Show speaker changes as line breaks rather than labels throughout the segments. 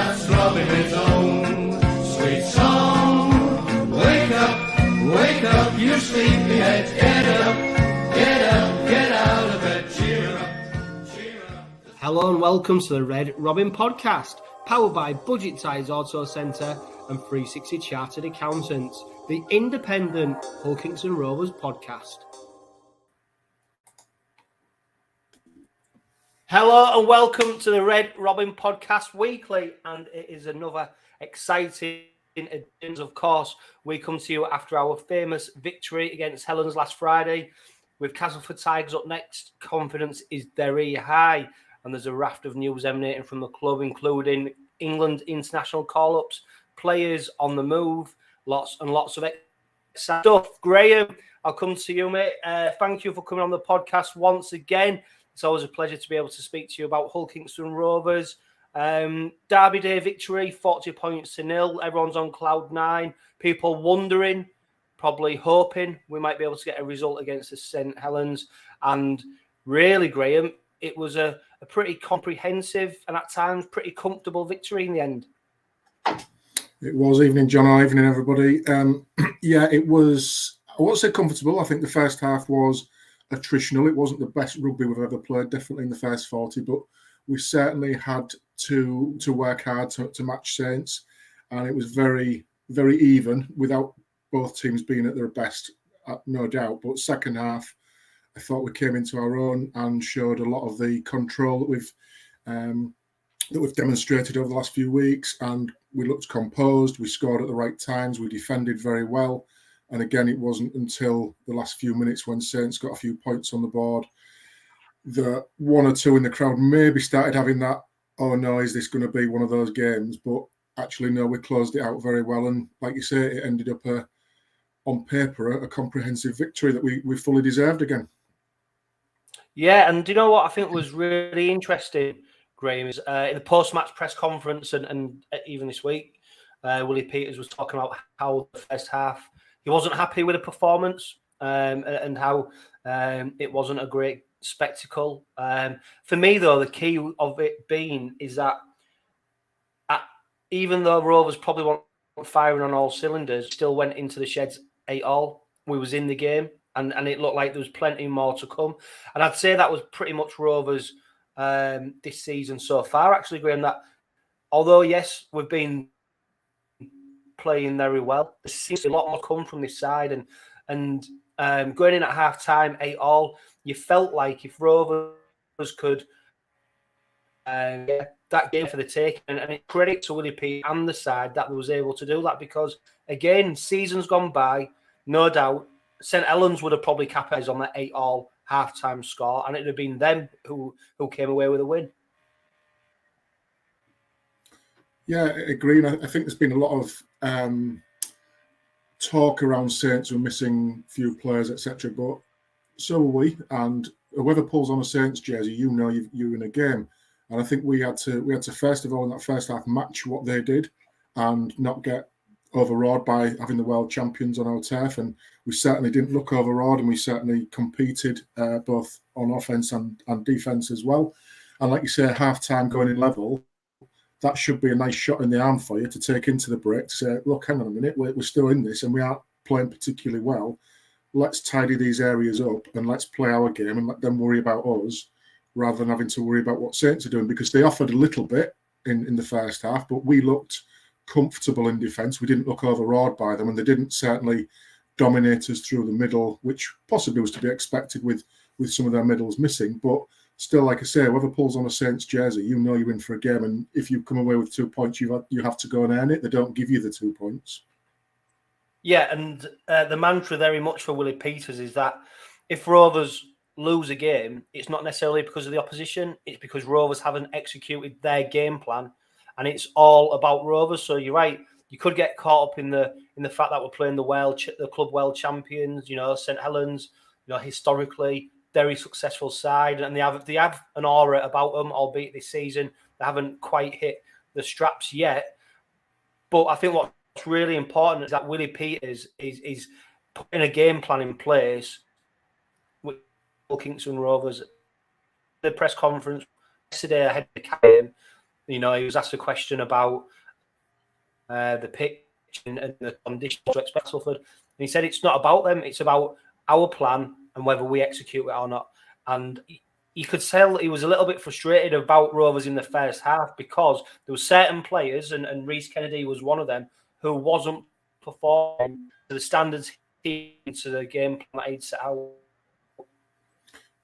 that's throbbing its own sweet song. Wake up, you sleepyheads, get up, get out of bed, cheer up.
Hello and welcome to the Red Robin podcast, powered by Budget Ties Auto Centre and 𝗕𝓃𝗂𝗓𝗏 Chartered Accountants, the independent 𝗕𝗂𝗡𝗏𝗏 Rovers podcast. Hello and welcome to the Red Robin podcast weekly, and it is another exciting edition. Of course, we come to you after our famous victory against Helens last Friday, with Castleford Tigers up next. Confidence is very high, and there's a raft of news emanating from the club, including England international call-ups, players on the move, lots and lots of exciting stuff. Graham, I'll come to you, mate. Thank you for coming on the podcast once again. It's always a pleasure to be able to speak to you about 𝗕𝗂𝗡𝗏 Rovers. Derby Day victory, 40-0. Everyone's on cloud nine. People wondering, probably hoping we might be able to get a result against the St Helens. And really, Graham, it was a pretty comprehensive and at times pretty comfortable victory in the end.
It was. Evening, John. Evening, everybody. Yeah, it was. I won't say comfortable. I think the first half was attritional. It wasn't the best rugby we've ever played, definitely in the first 40, but we certainly had to work hard to match Saints, and it was very, very even without both teams being at their best, no doubt. But second half, I thought we came into our own and showed a lot of the control that we've demonstrated over the last few weeks, and we looked composed. We scored at the right times. We defended very well. And again, it wasn't until the last few minutes when Saints got a few points on the board that one or two in the crowd maybe started having that, oh no, is this going to be one of those games? But actually, no, we closed it out very well. And like you say, it ended up on paper a comprehensive victory that we fully deserved again.
Yeah, and do you know what I think was really interesting, Graham, is in the post-match press conference and even this week, Willie Peters was talking about how the first half, he wasn't happy with the performance and how it wasn't a great spectacle. For me, though, the key of it being is that even though Rovers probably weren't firing on all cylinders, still went into the sheds 8-8. We was in the game, and it looked like there was plenty more to come. And I'd say that was pretty much Rovers this season so far, actually, Graham, that although, yes, we've been playing very well, there seems to be a lot more come from this side, and going in at half time 8-8, you felt like if Rovers could get that game for the take, and it credit to Willie P and the side that was able to do that, because again, seasons gone by, no doubt St Helens would have probably capitalised on that 8-8 half-time score, and it would have been them who came away with a win.
Yeah, I agree. I think there's been a lot of talk around Saints who are missing few players, etc. But so are we. And whoever pulls on a Saints jersey, you know you're in a game. And I think we had to first of all in that first half match what they did and not get overawed by having the world champions on our turf. And we certainly didn't look overawed, and we certainly competed both on offence and defence as well. And like you say, half time going in level, that should be a nice shot in the arm for you to take into the break to say, look, hang on a minute, we're still in this and we aren't playing particularly well. Let's tidy these areas up and let's play our game and let them worry about us rather than having to worry about what Saints are doing, because they offered a little bit in the first half, but we looked comfortable in defence. We didn't look overawed by them, and they didn't certainly dominate us through the middle, which possibly was to be expected with some of their middles missing. But still, like I say, whoever pulls on a Saints jersey, you know you're in for a game. And if you come away with 2 points, you have to go and earn it. They don't give you the 2 points.
Yeah, and the mantra very much for Willie Peters is that if Rovers lose a game, it's not necessarily because of the opposition. It's because Rovers haven't executed their game plan, and it's all about Rovers. So you're right. You could get caught up in the fact that we're playing the club world champions. You know, St Helens. You know, historically, very successful side, and they have an aura about them, albeit this season they haven't quite hit the straps yet. But I think what's really important is that Willie Peters is putting a game plan in place with 𝗕𝗂𝗡𝗏 Rovers. The press conference yesterday ahead of the game, he was asked a question about the pitch and the conditions to expect Castleford. And he said it's not about them, it's about our plan and whether we execute it or not. And you could tell he was a little bit frustrated about Rovers in the first half because there were certain players, and 𝗕𝘂𝗗𝗏 was one of them, who wasn't performing to the standards to the game plan that he'd set out.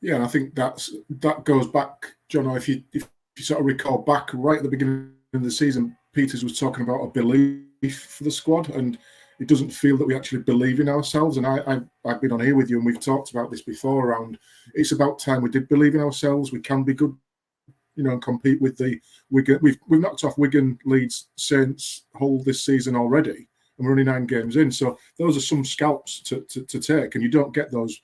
Yeah, and I think that goes back, John, if you sort of recall back right at the beginning of the season, Peters was talking about a belief for the squad, and it doesn't feel that we actually believe in ourselves. And I've been on here with you, and we've talked about this before around it's about time we did believe in ourselves. We can be good, and compete with the Wigan. We've knocked off Wigan, Leeds, Saints, Hull this season already, and we're only 9 games in. So those are some scalps to take, and you don't get those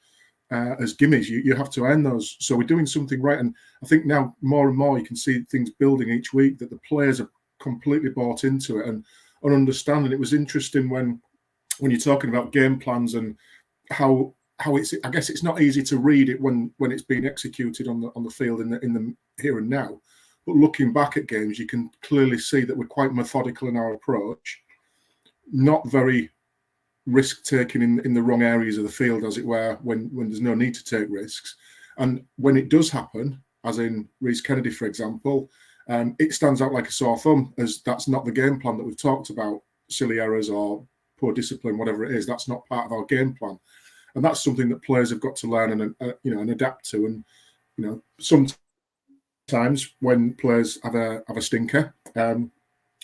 as gimmies. You have to earn those. So we're doing something right, and I think now more and more you can see things building each week, that the players are completely bought into it and understanding. It was interesting when you're talking about game plans and how it's. I guess it's not easy to read it when it's being executed on the field in the here and now. But looking back at games, you can clearly see that we're quite methodical in our approach, not very risk-taking in the wrong areas of the field, as it were, when there's no need to take risks. And when it does happen, as in 𝗕𝘂𝗗𝗏, for example, it stands out like a sore thumb, as that's not the game plan that we've talked about, silly errors or poor discipline, whatever it is. That's not part of our game plan. And that's something that players have got to learn and adapt to. And, sometimes when players have a stinker,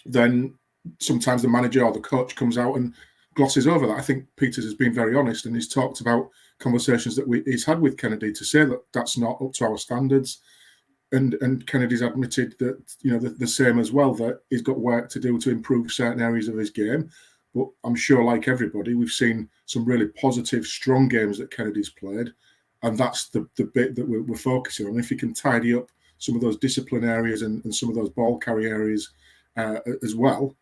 then sometimes the manager or the coach comes out and glosses over that. I think Peters has been very honest, and he's talked about conversations that he's had with Kennedy to say that that's not up to our standards. And Kennedy's admitted that, the same as well, that he's got work to do to improve certain areas of his game. But I'm sure, like everybody, we've seen some really positive, strong games that Kennedy's played. And that's the bit that we're focusing on. If he can tidy up some of those discipline areas and some of those ball carry areas as well,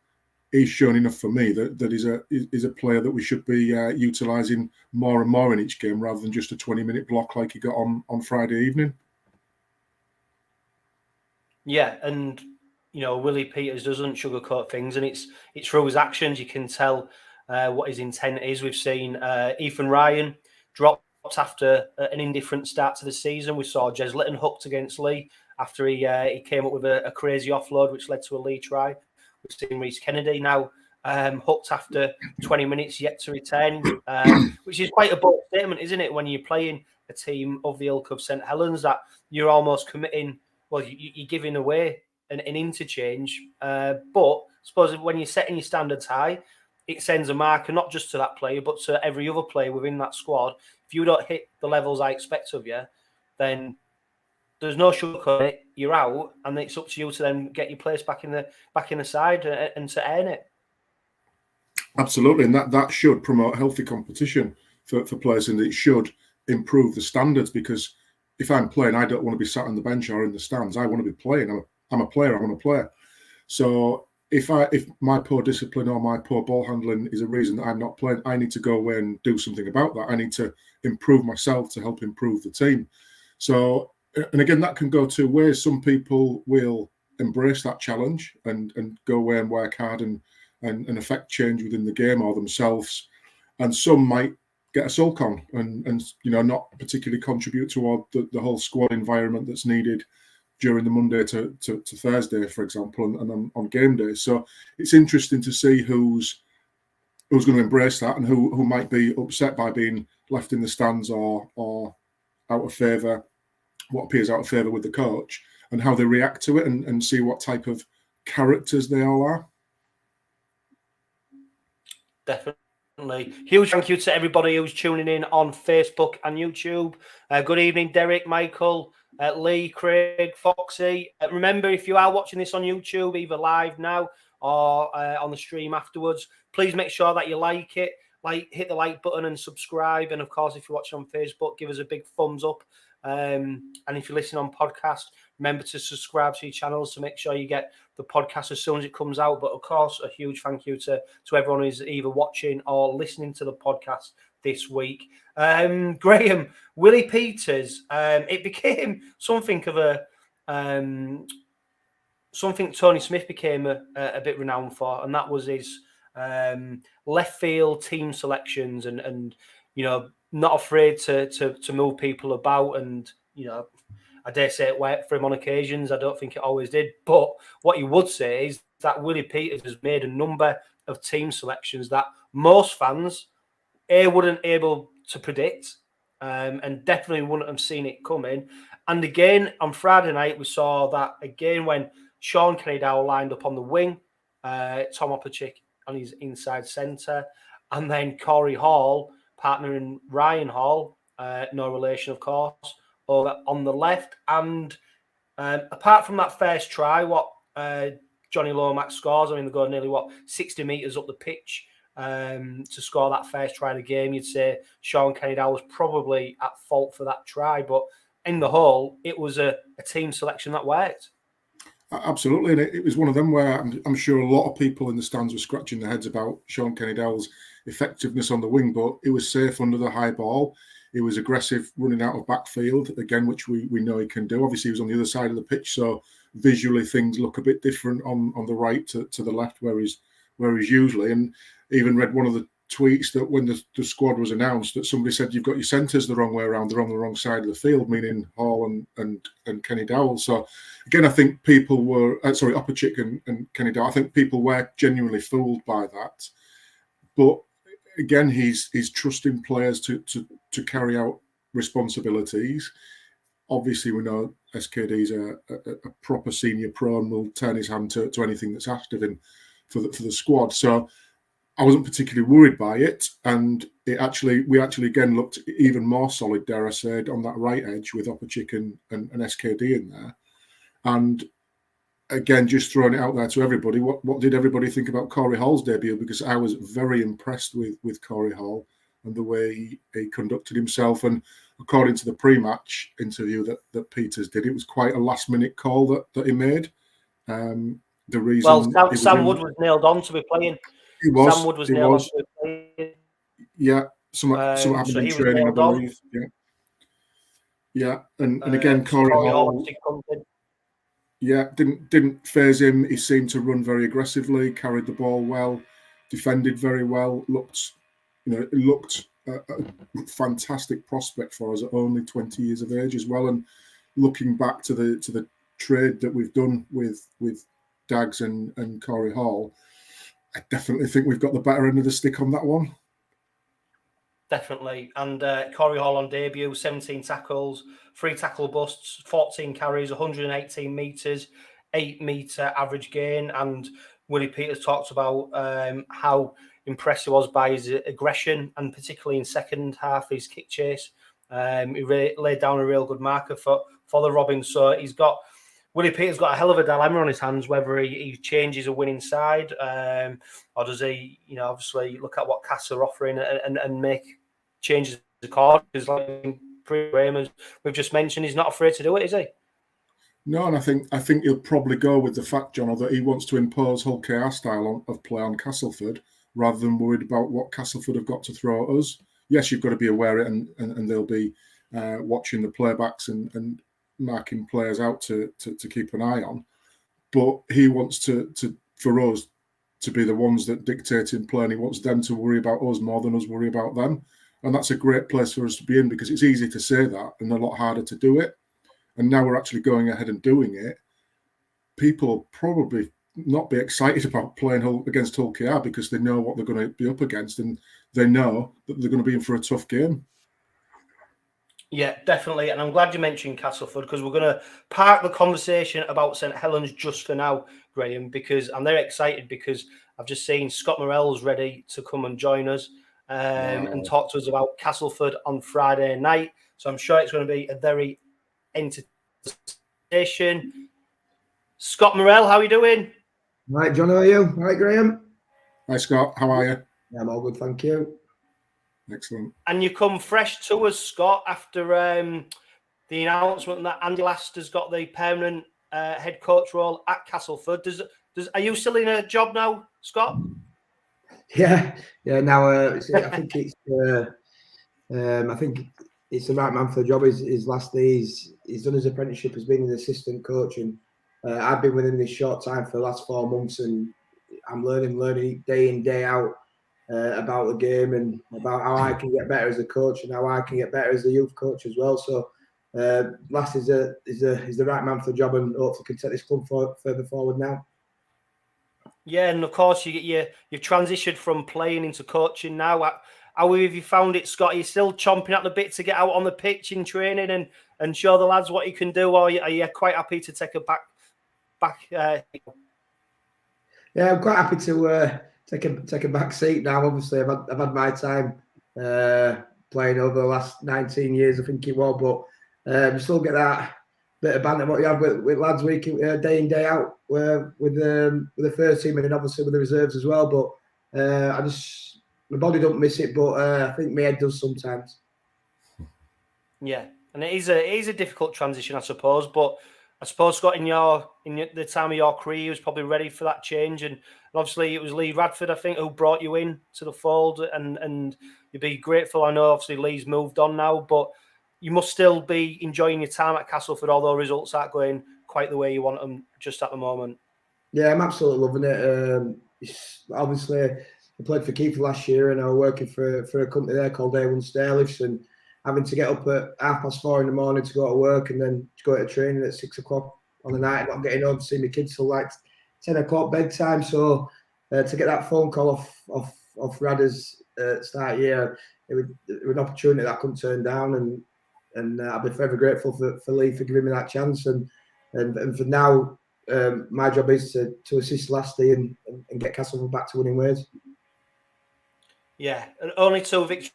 he's shown enough for me that he's a player that we should be utilising more and more in each game, rather than just a 20-minute block like he got on Friday evening.
Yeah, and Willie Peters doesn't sugarcoat things, and it's through his actions you can tell what his intent is. We've seen Ethan Ryan dropped after an indifferent start to the season. We saw 𝗕𝘂𝗏𝗏𝗏 hooked against Lee after he came up with a crazy offload, which led to a Lee try. We've seen 𝗕𝘂𝗗𝗏𝗏𝗏 now hooked after 20 minutes yet to return, which is quite a bold statement, isn't it? When you're playing a team of the ilk of St Helens, that you're almost committing. Well, you're giving away an interchange, but I suppose when you're setting your standards high, it sends a marker not just to that player, but to every other player within that squad. If you don't hit the levels I expect of you, then there's no sugarcoat it. You're out, and it's up to you to then get your place back in the side and to earn it.
Absolutely, and that should promote healthy competition for players, and it should improve the standards, because if I'm playing, I don't want to be sat on the bench or in the stands. I want to be playing. I'm a player. I want to play. So if my poor discipline or my poor ball handling is a reason that I'm not playing, I need to go away and do something about that. I need to improve myself to help improve the team. So, and again, that can go 2 ways. Some people will embrace that challenge and go away and work hard and affect change within the game or themselves. And some might get a sulk on and not particularly contribute toward the whole squad environment that's needed during the Monday to Thursday, for example, and on game day. So it's interesting to see who's going to embrace that and who might be upset by being left in the stands or out of favour, what appears out of favour with the coach, and how they react to it, and see what type of characters they all are.
Definitely. Huge thank you to everybody who's tuning in on Facebook and YouTube. Good evening, Derek, Michael, Lee, Craig, Foxy. Remember, if you are watching this on YouTube, either live now or on the stream afterwards, please make sure that you like it. Hit the like button and subscribe. And of course, if you're watching on Facebook, give us a big thumbs up. And if you're listening on podcast, remember to subscribe to your channels to make sure you get the podcast as soon as it comes out. But of course, a huge thank you to everyone who's either watching or listening to the podcast this week. Graham, Willie Peters, it became something of a something Tony Smith became a bit renowned for, and that was his left field team selections and not afraid to move people about, and I dare say it worked for him on occasions. I don't think it always did, but what you would say is that Willie Peters has made a number of team selections that most fans wouldn't able to predict, and definitely wouldn't have seen it coming. And again, on Friday night, we saw that again when Sean Kenny-Dowell lined up on the wing, 𝗕𝗂𝗡𝗁𝗂𝗧 on his inside centre, and then Corey Hall partnering Ryan Hall, no relation, of course, over on the left. And apart from that first try, what Johnny Lomax scores, I mean, they go nearly 60 metres up the pitch to score that first try of the game. You'd say Sean Kenny-Dowell was probably at fault for that try, but in the whole, it was a team selection that worked.
Absolutely, and it was one of them where I'm sure a lot of people in the stands were scratching their heads about Sean Kenny-Dowell's effectiveness on the wing, but he was safe under the high ball. He was aggressive running out of backfield, again, which we know he can do. Obviously, he was on the other side of the pitch, so visually things look a bit different on the right to the left where he's usually. And even read one of the tweets that when the squad was announced, that somebody said you've got your centres the wrong way around, they're on the wrong side of the field, meaning Hall and Kenny-Dowell. So again, I think people were 𝗕𝗂𝗡𝗁𝗂𝗧 and Kenny-Dowell, I think people were genuinely fooled by that. But again, he's trusting players to carry out responsibilities. Obviously, we know SKD's a proper senior pro and will turn his hand to anything that's asked of him for the squad. So I wasn't particularly worried by it, and we actually again looked even more solid, dare I say, on that right edge with 𝗕𝗂𝗡𝗁𝗂𝗧 and SKD in there. And again, just throwing it out there to everybody, what did everybody think about Corey Hall's debut? Because I was very impressed with Corey Hall and the way he conducted himself. And according to the pre-match interview that Peters did, it was quite a last-minute call that he made. The reason
Sam Wood was nailed on to be playing. Sam Wood was nailed on to be playing.
Yeah, some happened in training, I believe. Yeah, and again, Corey Hall. Yeah, didn't phase him. He seemed to run very aggressively, carried the ball well, defended very well. Looked a fantastic prospect for us at only 20 years of age as well. And looking back to the trade that we've done with Dags and Corey Hall, I definitely think we've got the better end of the stick on that one.
Definitely. And Corey Hall on debut, 17 tackles, 3 tackle busts, 14 carries, 118 metres, 8 metre average gain. And Willie Peters talked about how impressed he was by his aggression, and particularly in second half, his kick chase. He laid down a real good marker for the Robins. So Willie Peters got a hell of a dilemma on his hands, whether he changes a winning side or does he, obviously look at what Cass are offering and make changes accordingly. Because like Graham, as we've just mentioned, he's not afraid to do it, is he?
No, and I think he'll probably go with the fact, John, that he wants to impose 𝗕𝗂𝗡𝗏 style of play on Castleford rather than worried about what Castleford have got to throw at us. Yes, you've got to be aware of it, and they'll be watching the playbacks and marking players out to keep an eye on. But he wants for us to be the ones that dictate in play, and he wants them to worry about us more than us worry about them. And that's a great place for us to be in, because it's easy to say that and a lot harder to do it. And now we're actually going ahead and doing it. People will probably not be excited about playing against 𝗕𝗂𝗡𝗏 because they know what they're going to be up against, and they know that they're going to be in for a tough game.
Yeah, definitely. And I'm glad you mentioned Castleford, because we're going to park the conversation about St Helens just for now, Graham, and they're excited because I've just seen Scott Murrell's ready to come and join us and talk to us about Castleford on Friday night. So I'm sure it's going to be a very entertaining session. Scott Murrell, how are you doing?
Right, John, how are you? All right, Graham?
Hi, Scott. How are you?
Yeah, I'm all good, thank you.
Excellent.
And you come fresh to us, Scott, after the announcement that Andy Last has got the permanent head coach role at Castleford. Are you still in a job now, Scott?
Yeah. Now I think it's the right man for the job. His last day, he's done his apprenticeship, has been an assistant coach, and I've been within this short time for the last 4 months, and I'm learning day in, day out about the game and about how I can get better as a coach and how I can get better as a youth coach as well. So Lass is the right man for the job, and hopefully can take this club further forward now.
Yeah, and of course you've transitioned from playing into coaching now. How have you found it, Scott? Are you still chomping at the bit to get out on the pitch in training and show the lads what you can do, or are you quite happy to take a back?
Yeah, I'm quite happy to take a back seat now. Obviously, I've had my time playing over the last 19 years, I think it was, but you still get that bit of banter what you have with lads week day in, day out with the first team and then obviously with the reserves as well. But my body don't miss it, but I think my head does sometimes.
Yeah, and it is a difficult transition, I suppose. But I suppose, Scott, in the time of your career, you was probably ready for that change, and obviously it was Lee Radford, I think, who brought you in to the fold, and you'd be grateful. I know, obviously, Lee's moved on now, but you must still be enjoying your time at Castleford, although results aren't going quite the way you want them just at the moment.
Yeah, I'm absolutely loving it. Obviously, I played for Keith last year, and I was working for a company there called 𝗕𝗄𝗄𝗬𝗓, and having to get up at 4:30 in the morning to go to work and then to go to training at 6 o'clock on the night, not getting home to see my kids till like 10 o'clock bedtime. So to get that phone call off Radders start of year, it was an opportunity that I couldn't turn down, and I'll be forever grateful for Lee for giving me that chance. And for now, my job is to assist Lasty and get Castleford back to winning ways.
Yeah, and only 2 victories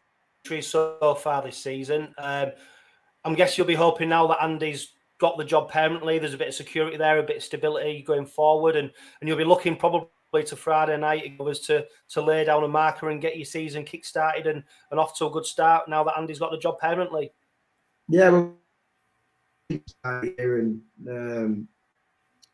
so far this season. I'm guessing you'll be hoping now that Andy's got the job permanently. There's a bit of security there, a bit of stability going forward, and you'll be looking probably to Friday night to lay down a marker and get your season kick-started and off to a good start now that Andy's got the job permanently.
Yeah, well, and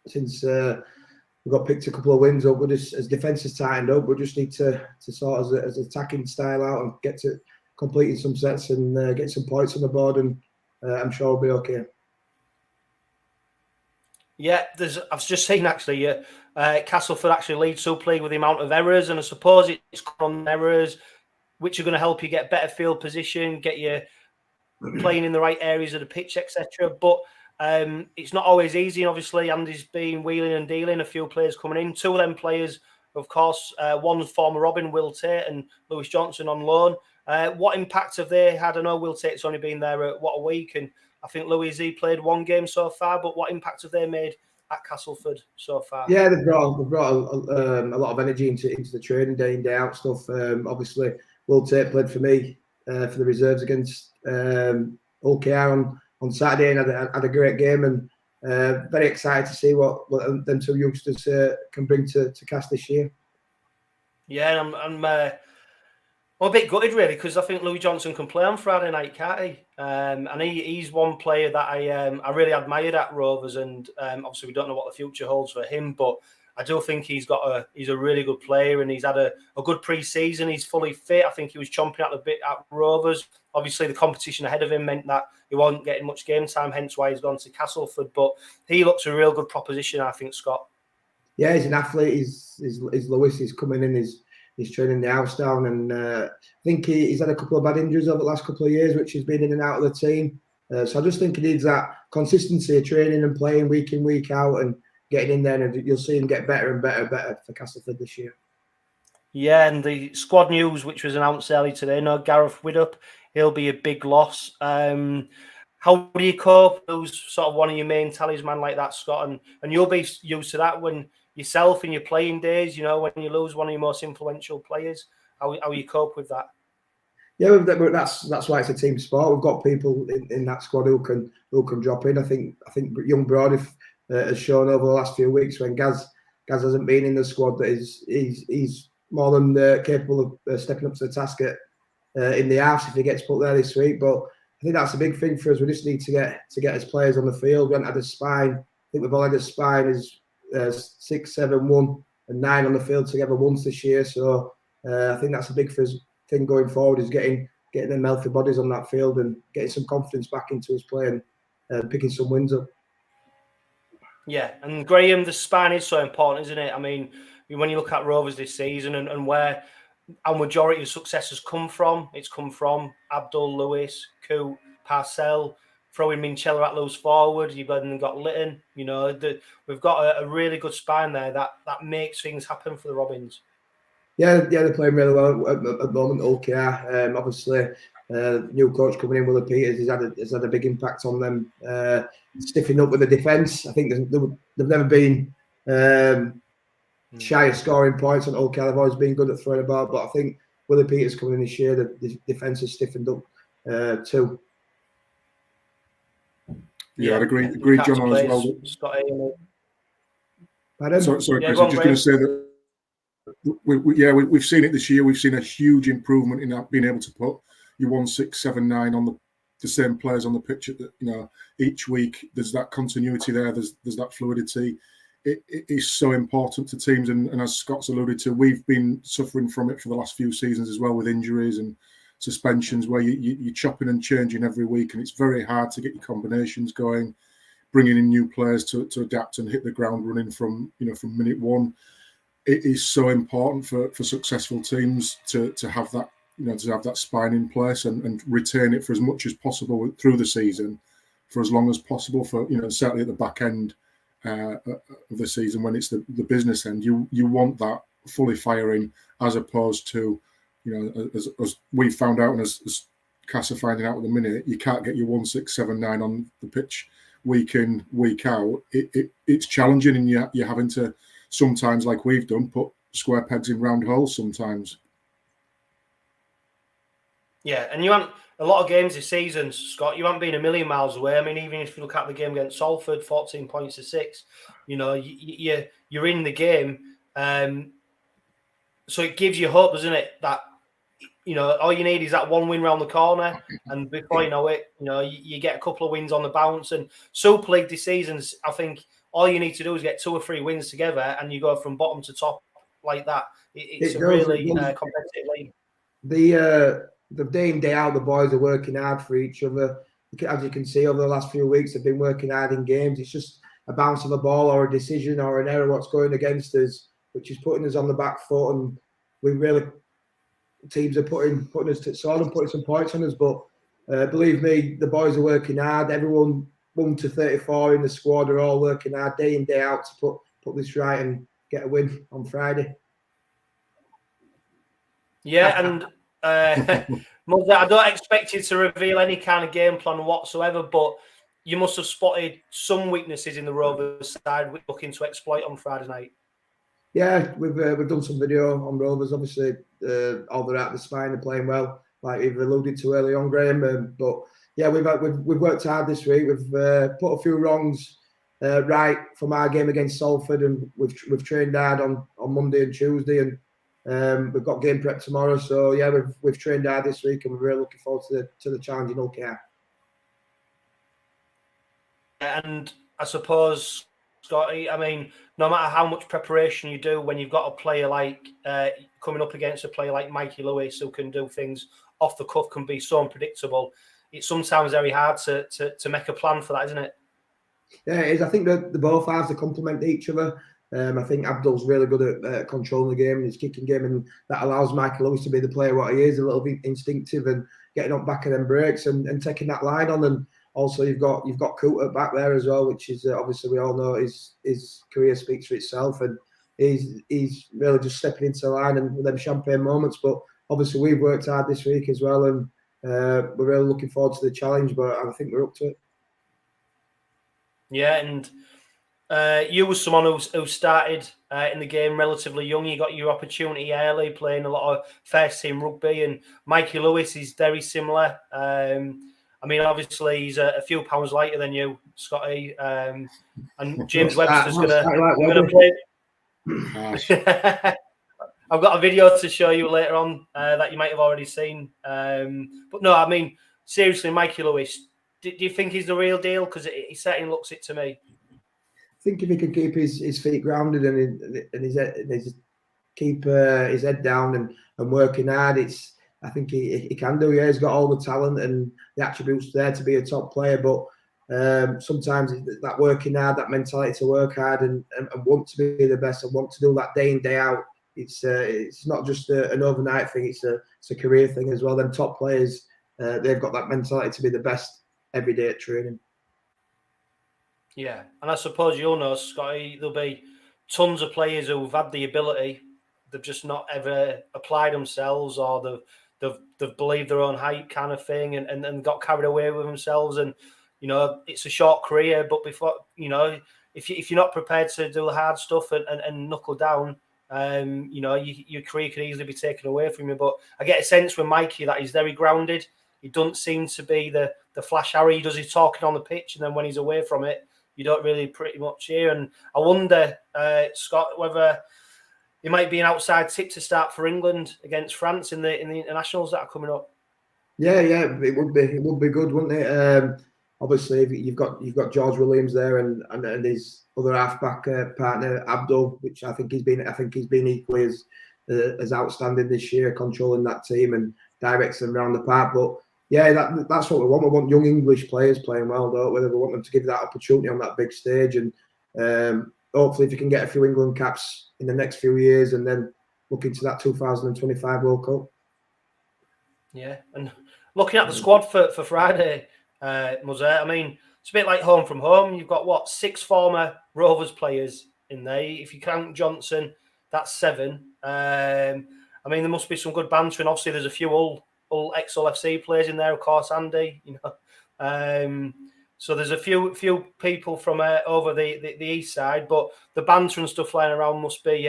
since we got picked a couple of wins up, as defence has tightened up, we just need to sort as attacking style out and get to completing some sets and get some points on the board, and I'm sure we'll be okay.
Yeah, I've just seen actually Castleford actually leads Super League with the amount of errors, and I suppose it's on errors which are going to help you get better field position, get you playing in the right areas of the pitch, etc. But it's not always easy. And obviously, Andy's been wheeling and dealing, a few players coming in. 2 of them players, of course, one's former Robin, 𝗕𝗄𝗄𝗧, and Lewis Johnson on loan. What impact have they had? I know 𝗕𝗄𝗄𝗧's only been there a week, and I think Louis played 1 game so far. But what impact have they made at Castleford so far?
Yeah, they've brought a lot of energy into the training day in, day out stuff. Obviously, 𝗕𝗄𝗄𝗧 played for me for the reserves against OKR on Saturday, and had a great game, and very excited to see what them 2 youngsters can bring to Cas this year.
Yeah, I'm a bit gutted really, because I think Louis Johnson can play on Friday night, can't he? And he's one player that I really admired at Rovers, and obviously we don't know what the future holds for him, but I do think he's a really good player, and he's had a good pre-season. He's fully fit. I think he was chomping at the bit at Rovers. Obviously, the competition ahead of him meant that he wasn't getting much game time, hence why he's gone to Castleford. But he looks a real good proposition, I think, Scott.
Yeah, he's an athlete. He's Lewis. He's coming in. He's training the house down, and I think he's had a couple of bad injuries over the last couple of years, which he's been in and out of the team. So I just think he needs that consistency of training and playing week in, week out, and getting in there, and you'll see him get better and better for Castleford this year. Yeah,
and the squad news, which was announced early today, no Gareth Widdop, he'll be a big loss. How do you cope? Who's sort of one of your main talisman like that, Scott? And you'll be used to that when yourself in your playing days, when you lose one of your most influential players. How you cope with that?
Yeah, that's why it's a team sport. We've got people in that squad who can drop in. I think young Brody has shown over the last few weeks when Gaz hasn't been in the squad that he's more than capable of stepping up to the task in the house if he gets put there this week. But I think that's a big thing for us. We just need to get his players on the field. We haven't had a spine. I think we've only had a spine is 6, 7, 1, and 9 on the field together once this year. So I think that's a big thing going forward, is getting them healthy bodies on that field and getting some confidence back into his play and picking some wins up.
Yeah, and Graham, the spine is so important, isn't it? I mean, when you look at Rovers this season and where our majority of success has come from, it's come from Abdul, Lewis, 𝗕𝗂𝗱𝗲𝗏, throwing Minchella at loose forward. You've then got Litton. You know, we've got a really good spine there that makes things happen for the Robins.
Yeah, they're playing really well at the moment. 𝗕𝗂𝗱𝗏𝗲, obviously, new coach coming in, 𝗦𝗢𝗙𝗏𝗏𝗧, has had a big impact on them. Stiffing up with the defence. I think they've never been shy of scoring points, and 𝗕𝗂𝗱𝗏𝗏 have always been good at throwing the ball. But I think 𝗦𝗢𝗙𝗏𝗏𝗧 coming in this year, the defence has stiffened up too.
Yeah, I'd agree, John, on as well.
Pardon?
Sorry, Chris, I'm just going to say that. We've seen it this year. We've seen a huge improvement in that, being able to put your 1, 6, 7, 9 on the same players on the pitch. Each week there's that continuity there. There's that fluidity. It is so important to teams, and as Scott's alluded to, we've been suffering from it for the last few seasons as well, with injuries and suspensions, where you're chopping and changing every week, and it's very hard to get your combinations going. Bringing in new players to adapt and hit the ground running from minute one. It is so important for successful teams to have that, to have that spine in place and retain it for as much as possible through the season, for as long as possible. For certainly at the back end of the season, when it's the business end, you want that fully firing, as opposed to as we found out, and as Cass are finding out at the minute, you can't get your 1, 6, 7, 9 on the pitch week in, week out. It's challenging, and you're having to, sometimes, like we've done, put square pegs in round holes sometimes. Yeah,
and you haven't, a lot of games this season, Scott, you haven't been a million miles away. I mean, even if you look at the game against Salford, 14 points to 6, you're in the game. So it gives you hope, doesn't it? That, all you need is that one win round the corner, and before you know it, you get a couple of wins on the bounce. And Super League this season, I think all you need to do is get 2 or 3 wins together, and you go from bottom to top like that. It's a really competitive league.
The day in, day out, the boys are working hard for each other. As you can see, over the last few weeks, they've been working hard in games. It's just a bounce of a ball or a decision or an error what's going against us, which is putting us on the back foot. And teams are putting us to sword and putting some points on us. But believe me, the boys are working hard. Everyone 1 to 34 in the squad are all working hard day in, day out to put this right and get a win on Friday.
Yeah, and Mother, I don't expect you to reveal any kind of game plan whatsoever, but you must have spotted some weaknesses in the Rovers side we're looking to exploit on Friday night.
Yeah, we've done some video on Rovers. Obviously, all they're out the spine, they're playing well, like we've alluded to early on, Graham. But yeah, we've worked hard this week. We've put a few wrongs right from our game against Salford, and we've trained hard on Monday and Tuesday, and we've got game prep tomorrow. So yeah, we've trained hard this week, and we're really looking forward to the challenge in 𝗕𝗂𝗱𝗏𝗏.
And I suppose, Scotty, I mean, no matter how much preparation you do, when you've got a player like coming up against a player like Mikey Lewis, who can do things off the cuff, can be so unpredictable, it's sometimes very hard to make a plan for that, isn't it?
Yeah, it is. I think that the both halves, they complement each other. I think Abdul's really good at controlling the game and his kicking game, and that allows Mikey Lewis to be the player what he is, a little bit instinctive and getting up back of them breaks and taking that line on. And also you've got 𝗕𝗂𝗱𝗏𝗏 back there as well, which is obviously, we all know his career speaks for itself, and he's really just stepping into the line and with them champagne moments. But obviously we've worked hard this week as well, and we're really looking forward to the challenge, but I think we're up to it.
Yeah, and you were someone who started in the game relatively young. You got your opportunity early, playing a lot of first team rugby, and Mikey Lewis is very similar. I mean, obviously he's a few pounds lighter than you, Scotty, and James Webster's going to play. I've got a video to show you later on that you might have already seen. But no, I mean, seriously, Mikey Lewis, do you think he's the real deal? Because he certainly looks it to me.
I think if he can keep his feet grounded and keep his head down and working hard, I think he can do. Yeah, he's got all the talent and the attributes there to be a top player. But Sometimes that working hard, that mentality to work hard and want to be the best and want to do that day in, day out. It's not just an overnight thing, it's a career thing as well. Them top players, they've got that mentality to be the best every day at training.
Yeah, and I suppose you'll know, Scotty, there'll be tons of players who've had the ability, they've just not ever applied themselves, or they've believed their own hype kind of thing, and got carried away with themselves. And you know, it's a short career, but before, you know, if you're not prepared to do the hard stuff and knuckle down, you know, your career can easily be taken away from you. But I get a sense with Mikey that he's very grounded. He doesn't seem to be the flash Harry. He does his talking on the pitch, and then when he's away from it, you don't really pretty much hear. And I wonder, Scott, whether it might be an outside tip to start for England against France in the internationals that are coming up.
Yeah, it would be good, wouldn't it? Obviously, you've got 𝗕𝗓𝗄𝗓𝗔 and and his other halfback partner Abdul, which I think he's been equally as outstanding this year, controlling that team and directs them around the park. But yeah, that's what we want. We want young English players playing well, don't we? We want them to give that opportunity on that big stage, and hopefully, if you can get a few England caps in the next few years, and then look into that 2025 World Cup.
Yeah, and looking at the squad for Friday, 𝗕𝗁𝗓, I mean, it's a bit like home from home. You've got 6 former Rovers players in there. If you count Johnson, that's 7. I mean, there must be some good banter, and obviously there's a few old 𝗕𝗓𝗄𝗓𝗏 FC players in there, of course, Andy. You know, so there's a few people from over the east side, but the banter and stuff flying around must be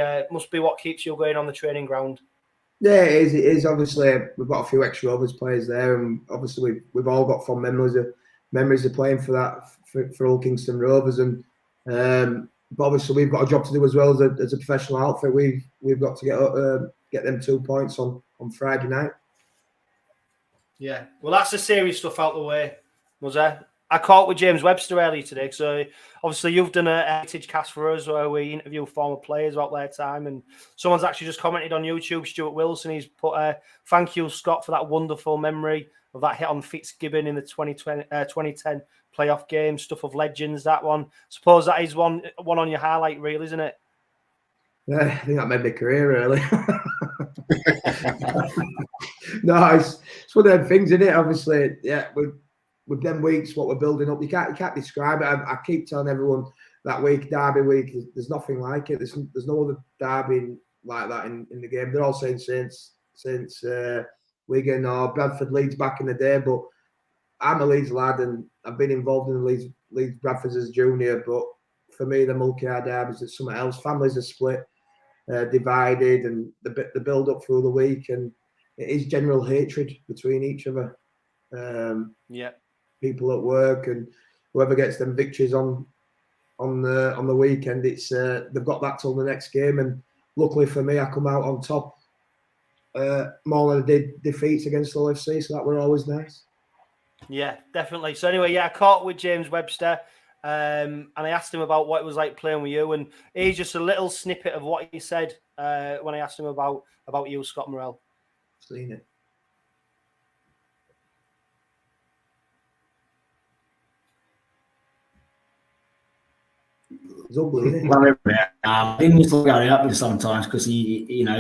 what keeps you going on the training ground.
Yeah, it is. Obviously, we've got a few ex-Rovers players there, and obviously we've all got fond memories of playing for Old Kingston Rovers, and but obviously we've got a job to do as well as a professional outfit. We've got to get them 2 points on Friday night.
Yeah, well, that's the serious stuff out the way, 𝗕𝗁𝗓. I caught with James Webster earlier today, so obviously you've done a heritage cast for us where we interview former players about their time, and someone's actually just commented on YouTube, Stuart Wilson, he's put thank you, Scott, for that wonderful memory of that hit on 𝗕𝗓𝗏𝗂𝗏 in the 2010 playoff game, stuff of legends, that one. Suppose that is one on your highlight reel, isn't it?
Yeah, I think that made my career, really. No, it's one of them things, isn't it? Obviously, yeah, with them weeks, what we're building up, you can't describe it. I keep telling everyone that week, Derby week, there's nothing like it. There's no other derby like that in the game. They're all saying since Wigan or Bradford, Leeds back in the day, but I'm a Leeds lad and I've been involved in the Leeds Bradfords as junior. But for me, the multi-hour derbies, it's something else. Families are split, divided, and the build up through the week, and it is general hatred between each other.
Yeah.
People at work and whoever gets them victories on the weekend, it's they've got that till the next game. And luckily for me, I come out on top more than I did defeats against Hull FC, so that were always nice.
Yeah, definitely. So anyway, yeah, I caught with James Webster, and I asked him about what it was like playing with you, and here's just a little snippet of what he said when I asked him about you, Scott Murrell.
Seen it. It's ugly, isn't it?
Things look out with sometimes because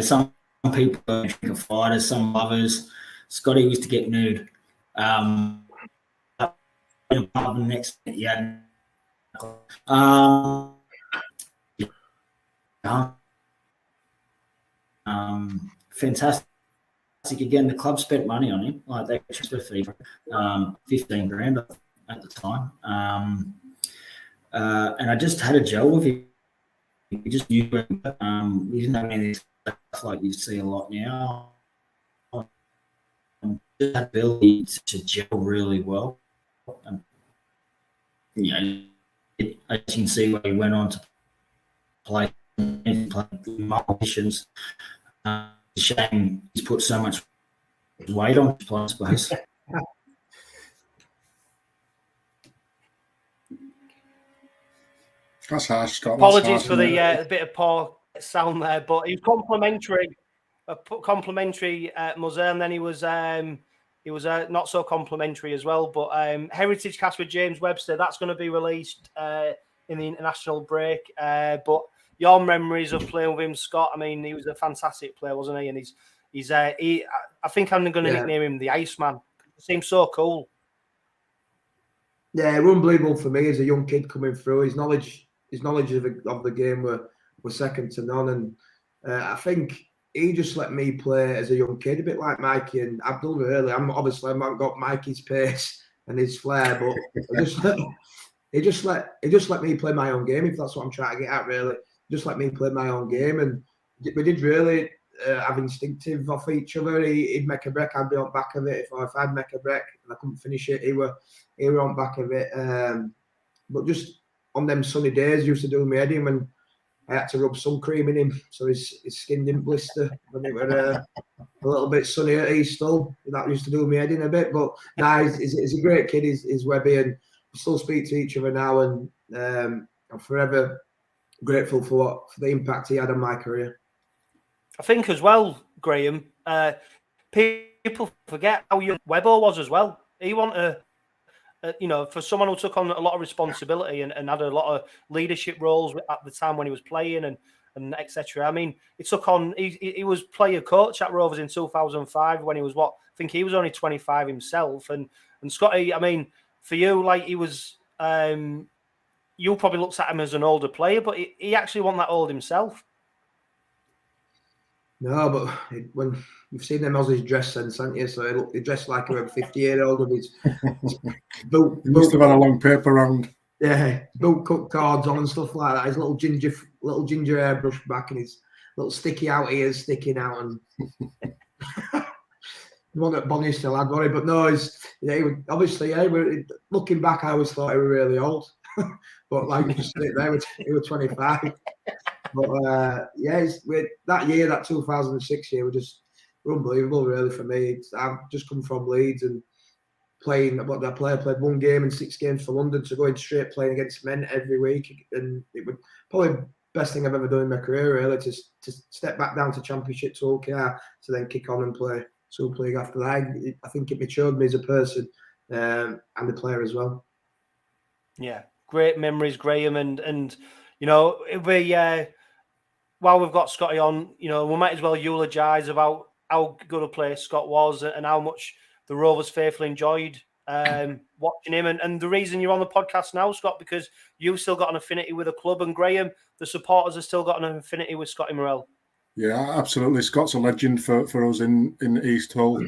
some people don't drink fighters, some others. Scotty used to get nude. The next, yeah. Fantastic. Again, the club spent money on him. Like they transfer fee, $15,000 at the time. And I just had a gel with him. We just knew him. We didn't have any stuff like you see a lot now. Just had the ability to gel really well. As you can see, where he went on to play multiple positions. It's a shame he's put so much weight on his playing space.
That's harsh, Scott.
Apologies for the bit of poor sound there, but he was complimentary, 𝗕𝗓𝗄𝗓𝗏, 𝗕𝗓𝗄𝗓𝗏, and then he he was not so complimentary as well. But Heritage Cast with James Webster, that's going to be released in the international break. But your memories of playing with him, Scott, I mean, he was a fantastic player, wasn't he? And I think I'm going to nickname him the Iceman. He seems so cool.
Yeah, unbelievable for me as a young kid coming through. His knowledge of the game were second to none, and I think he just let me play as a young kid, a bit like Mikey and Abdul. Really, I haven't got Mikey's pace and his flair, but he just let me play my own game. If that's what I'm trying to get at, really, just let me play my own game, and we did really have instinctive off each other. He'd make a break, I'd be on back of it. If I'd make a break and I couldn't finish it, he were on back of it. But just on them sunny days, used to do me head in when I had to rub sun cream in him so his skin didn't blister when it were a little bit sunny at East Hull. That used to do me head in a bit. But nah, he's a great kid, he's Webby, and we still speak to each other now, and I'm forever grateful for the impact he had on my career.
I think as well, Graham, people forget how young Webbo was as well. He wanted for someone who took on a lot of responsibility and had a lot of leadership roles at the time when he was playing and etc. I mean, he was player coach at Rovers in 2005 when he was I think he was only 25 himself. And Scotty, I mean, for you, like he was, you probably looked at him as an older player, but he actually wasn't that old himself.
No, but when you've seen them Aussies dress sense, haven't you? So he dressed like a 50-year-old with his boot.
He must have had a long paper round.
Yeah, boot cut cards on and stuff like that. His little ginger hair brushed back and his little sticky out ears sticking out, and the one that Bonnie still had, worry. But no, he was, obviously, looking back, I always thought he was really old. But like you said, he was 25. But that year, that 2006 year, were unbelievable, really, for me. I've just come from Leeds and played one game and 6 games for London, to going straight playing against men every week, and it was probably the best thing I've ever done in my career, really, to step back down to Championship to OKR, to then kick on and play Super League after that. I think it matured me as a person and a player as well.
Yeah, great memories, Graham, and while we've got Scotty on, we might as well eulogise about how good a player Scott was and how much the Rovers faithful enjoyed watching him. And the reason you're on the podcast now, Scott, because you've still got an affinity with the club, and Graham, the supporters have still got an affinity with Scotty Murrell. Yeah,
absolutely. Scott's a legend for us in East Hull.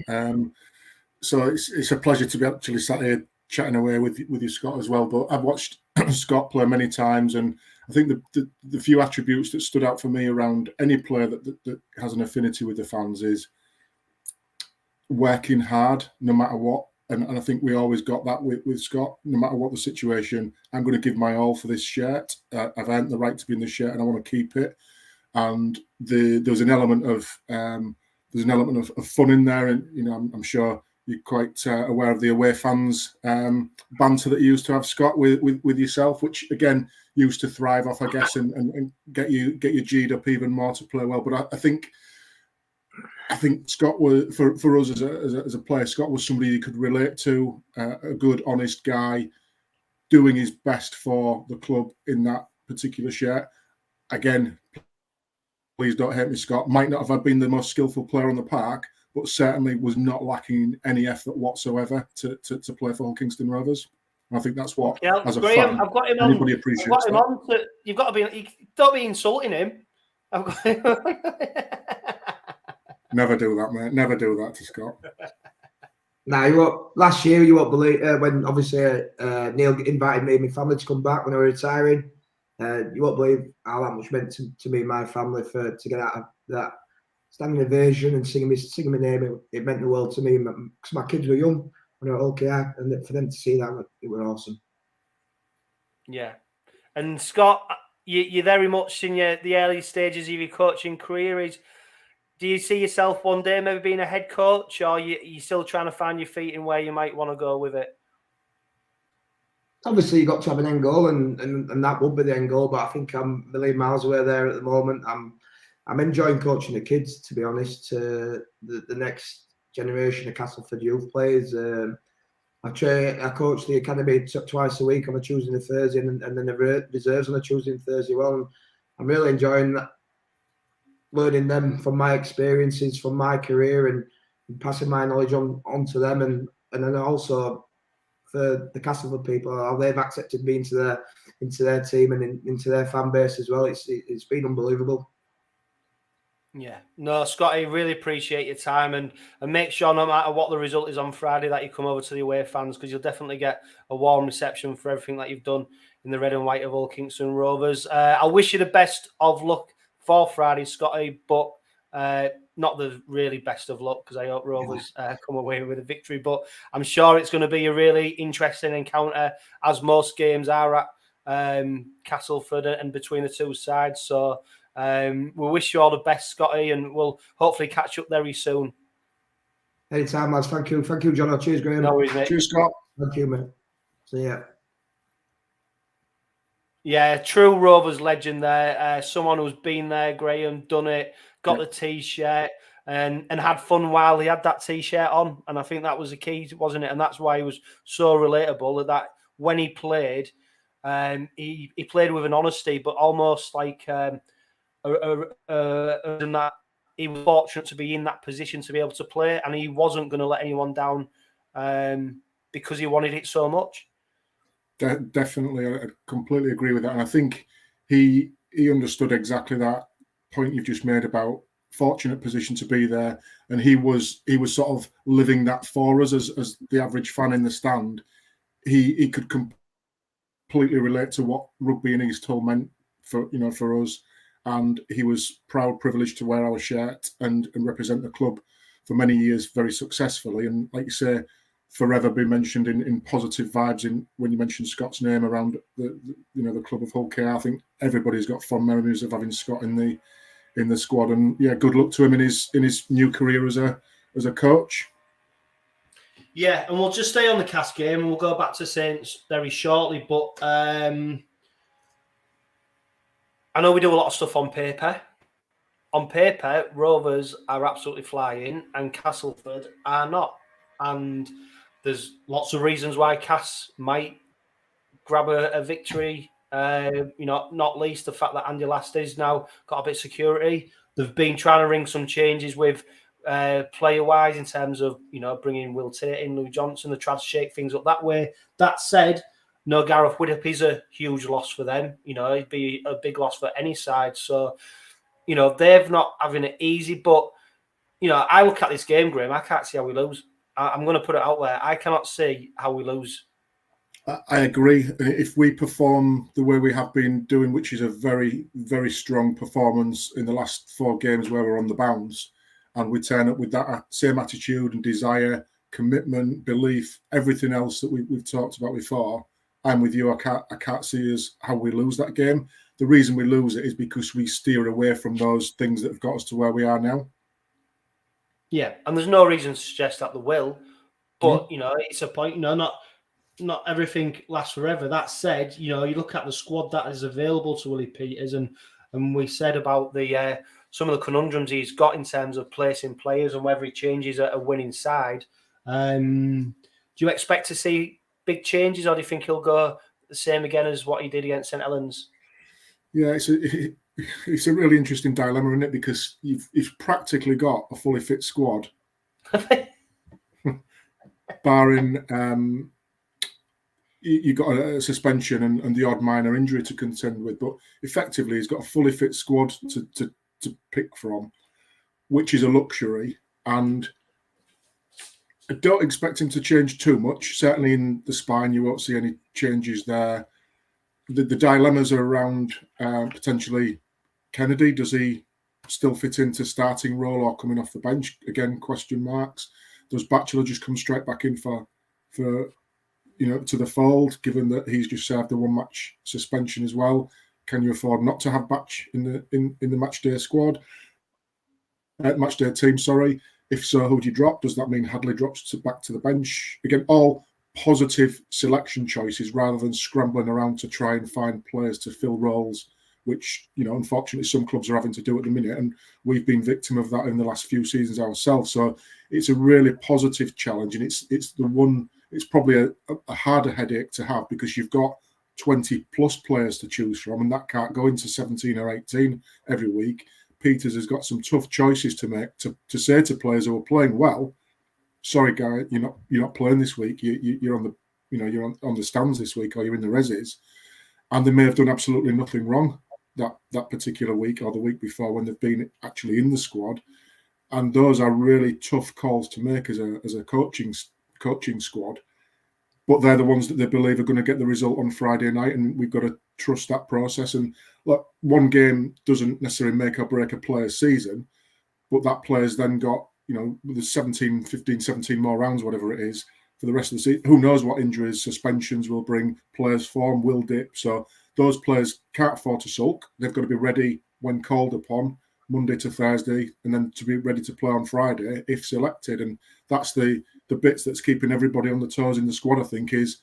So it's a pleasure to be actually sat here chatting away with you, Scott, as well. But I've watched Scott play many times, and I think the few attributes that stood out for me around any player that has an affinity with the fans is working hard no matter what. And I think we always got that with Scott. No matter what the situation, I'm going to give my all for this shirt. I've earned the right to be in this shirt, and I want to keep it. And there's an element of fun in there, and I'm sure you're quite aware of the away fans banter that you used to have, Scott, with yourself, which again used to thrive off, I guess, and get you G'd up even more to play well. But I think Scott was for us as a player. Scott was somebody you could relate to, a good, honest guy, doing his best for the club in that particular shirt. Again, please don't hate me, Scott. Might not have been the most skillful player on the park, but certainly was not lacking any effort whatsoever to play for Hull Kingston Rovers. And I think that's what, as a
Graham,
fan,
I've got him
anybody
on.
appreciates
I've got him
that.
on. You've got to be. Don't be insulting him. I've got him.
Never do that, mate. Never do that to Scott.
Last year, you won't believe when obviously Neil invited me and my family to come back when I was retiring. You won't believe how that much meant to me and my family to get out of that standing ovation and singing my name. It meant the world to me because my kids were young when I was OKR, and for them to see that, it was awesome. Yeah,
and Scott, you're very much in the early stages of your coaching career. Do you see yourself one day maybe being a head coach, or are you still trying to find your feet in where you might want to go with it?
Obviously, you've got to have an end goal, and that would be the end goal. But I think I'm a million miles away there at the moment. I'm enjoying coaching the kids, to be honest. The next generation of Castleford youth players. I coach the academy twice a week on a Tuesday and a Thursday, and then the reserves on a Tuesday and Thursday. Well, and I'm really enjoying that, learning them from my experiences, from my career, and passing my knowledge on to them, and then also for the Castleford people, how they've accepted me into their team and into their fan base as well. It's been unbelievable.
Yeah, no, Scotty, really appreciate your time, and make sure no matter what the result is on Friday that you come over to the away fans, because you'll definitely get a warm reception for everything that you've done in the red and white of Old Kingston Rovers. I wish you the best of luck for Friday, Scotty, but not the really best of luck, because I hope Rovers come away with a victory. But I'm sure it's going to be a really interesting encounter, as most games are at Castleford and between the two sides. So we wish you all the best, Scotty, and we'll hopefully catch up very soon.
Anytime, lads. Thank you, John. Cheers, Graham.
No worries, mate.
Cheers, Scott.
Thank you, mate. See ya.
Yeah, true Rovers legend there. Someone who's been there, Graham, done it, got the T-shirt, and had fun while he had that T-shirt on. And I think that was the key, wasn't it? And that's why he was so relatable, that when he played, he played with an honesty, but almost like that he was fortunate to be in that position to be able to play, and he wasn't going to let anyone down because he wanted it so much.
Definitely, I completely agree with that, and I think he understood exactly that point you've just made about fortunate position to be there, and he was sort of living that for us as the average fan in the stand. He could completely relate to what rugby in East Hull meant for us, and he was proud, privileged to wear our shirt and represent the club for many years very successfully. And like you say, forever be mentioned in positive vibes. When you mentioned Scott's name around the club of Hull KR, I think everybody's got fond memories of having Scott in the squad. And yeah, good luck to him in his new career as a coach.
Yeah, and we'll just stay on the Cas game and we'll go back to Saints very shortly. But I know we do a lot of stuff on paper. On paper, Rovers are absolutely flying and Castleford are not. And there's lots of reasons why Cas might grab a victory. Not least the fact that Andy Laster's now got a bit of security. They've been trying to ring some changes with player-wise in terms of bringing Will Tate in, Lou Johnson. They're trying to shake things up that way. That said, no 𝗕𝗓𝗏𝗏 is a huge loss for them. It'd be a big loss for any side. So, they've not having it easy. But I look at this game, Graham. I can't see how we lose. I'm going to put it out there. I cannot see how we lose.
I agree. If we perform the way we have been doing, which is a very, very strong performance in the last 4 games where we're on the bounce, and we turn up with that same attitude and desire, commitment, belief, everything else that we've talked about before, I'm with you. I can't see how we lose that game. The reason we lose it is because we steer away from those things that have got us to where we are now.
Yeah, and there's no reason to suggest that they will, but it's a point. Not everything lasts forever. That said, you look at the squad that is available to Willie Peters, and we said about the some of the conundrums he's got in terms of placing players and whether he changes a winning side. Do you expect to see big changes, or do you think he'll go the same again as what he did against St Helens?
Yeah, it's a really interesting dilemma, isn't it? Because you've practically got a fully fit squad, barring you've got a suspension and the odd minor injury to contend with. But effectively, he's got a fully fit squad to pick from, which is a luxury. And I don't expect him to change too much. Certainly in the spine, you won't see any changes there. The dilemmas are around potentially Kennedy. Does he still fit into starting role or coming off the bench? Again, question marks. Does Batchelor just come straight back in for to the fold, given that he's just served a 1-match suspension as well? Can you afford not to have Batch in the match day squad? Match day team, sorry. If so, who do you drop? Does that mean Hadley drops back to the bench? Again, all positive selection choices rather than scrambling around to try and find players to fill roles which, you know, unfortunately some clubs are having to do at the minute, and we've been victim of that in the last few seasons ourselves. So it's a really positive challenge, and it's probably a harder headache to have, because you've got 20 plus players to choose from, and that can't go into 17 or 18 every week. Peters has got some tough choices to make, to say to players who are playing well, sorry guy, you're not playing this week. You're on the, you know, you're on the stands this week, or you're in the reses, and they may have done absolutely nothing wrong that particular week or the week before when they've been actually in the squad. And those are really tough calls to make as a coaching squad. But they're the ones that they believe are going to get the result on Friday night, and we've got to trust that process. And look, one game doesn't necessarily make or break a player's season, but that player's then got, you know, there's 17 more rounds, whatever it is, for the rest of the season. Who knows what injuries, suspensions will bring, players' form will dip. So those players can't afford to sulk. They've got to be ready when called upon, Monday to Thursday, and then to be ready to play on Friday if selected. And that's the bits that's keeping everybody on the toes in the squad, I think, is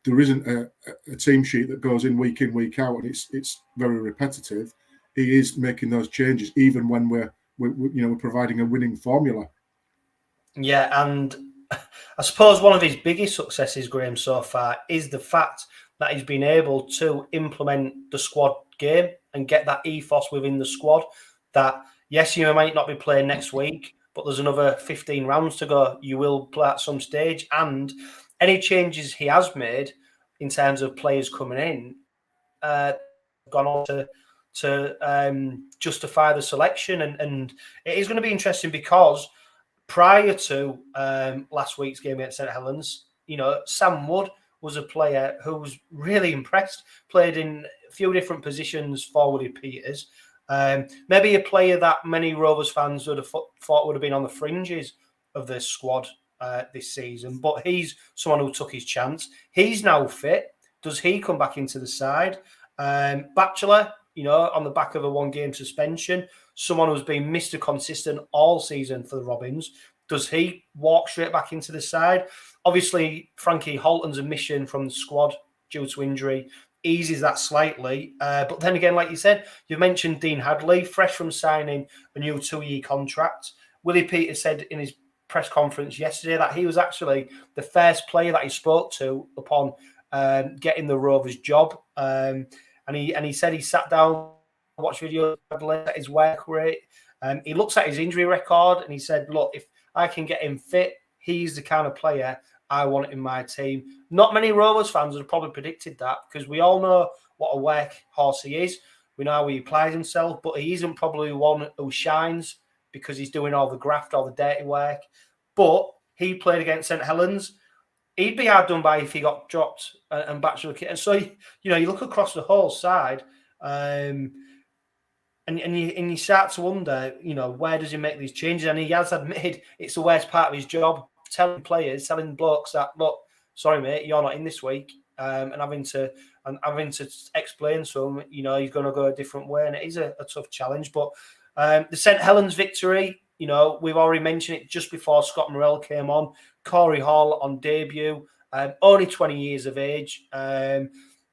there isn't a team sheet that goes in, week out, and it's very repetitive. He is making those changes even when we're providing a winning formula.
Yeah, and I suppose one of his biggest successes, Graham, so far is the fact that he's been able to implement the squad game and get that ethos within the squad that, yes, you might not be playing next week, but there's another 15 rounds to go. You will play at some stage. And any changes he has made in terms of players coming in, gone on to justify the selection. And it is going to be interesting because prior to last week's game against St Helens, you know, Sam Wood was a player who was really impressed, played in a few different positions for Willie Peters. Maybe a player that many Rovers fans would have thought would have been on the fringes of the squad this season, but he's someone who took his chance. He's now fit. Does he come back into the side? 𝗕𝗂𝗏𝗲𝗏, you know, on the back of a one-game suspension, someone who's been Mr. Consistent all season for the Robins. Does he walk straight back into the side? Obviously, Frankie Holton's omission from the squad due to injury eases that slightly. But then again, like you said, you mentioned Dean Hadley, fresh from signing a new 2-year contract. Willie Peters said in his press conference yesterday that he was actually the first player that he spoke to upon getting the Rovers job. And he said he sat down, watched videos at his work rate. He looks at his injury record and he said, look, if I can get him fit, he's the kind of player I want in my team. Not many Rovers fans would have probably predicted that, because we all know what a workhorse he is. We know how he applies himself, but he isn't probably one who shines because he's doing all the graft, all the dirty work. But he played against St Helens. He'd be hard done by if he got dropped and back to the kit. And so, you know, you look across the whole side and you start to wonder, you know, where does he make these changes? And he has admitted it's the worst part of his job, telling players, telling blokes that, look, sorry, mate, you're not in this week, and having to explain to him, you know, he's going to go a different way. And it is a tough challenge. But the St Helens victory, you know, we've already mentioned it just before Scott Murrell came on. Corey Hall on debut, only 20 years of age.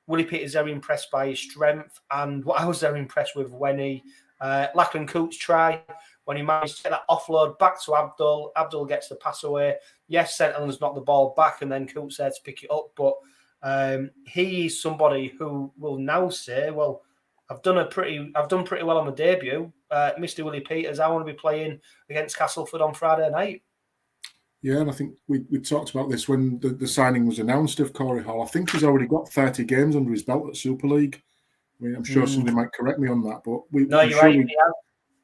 Willie Peters very impressed by his strength, and what I was very impressed with when Lachlan Coote's try, when he managed to get that offload back to Abdul. Abdul gets the pass away. Yes, St Helens knocked the ball back, and then Coote's there to pick it up. But he is somebody who will now say, "Well, I've done pretty well on the debut, Mr. Willie Peters. I want to be playing against Castleford on Friday night."
Yeah, and I think we talked about this when the signing was announced of Corey Hall. I think he's already got 30 games under his belt at Super League. I mean, I'm sure somebody might correct me on that, but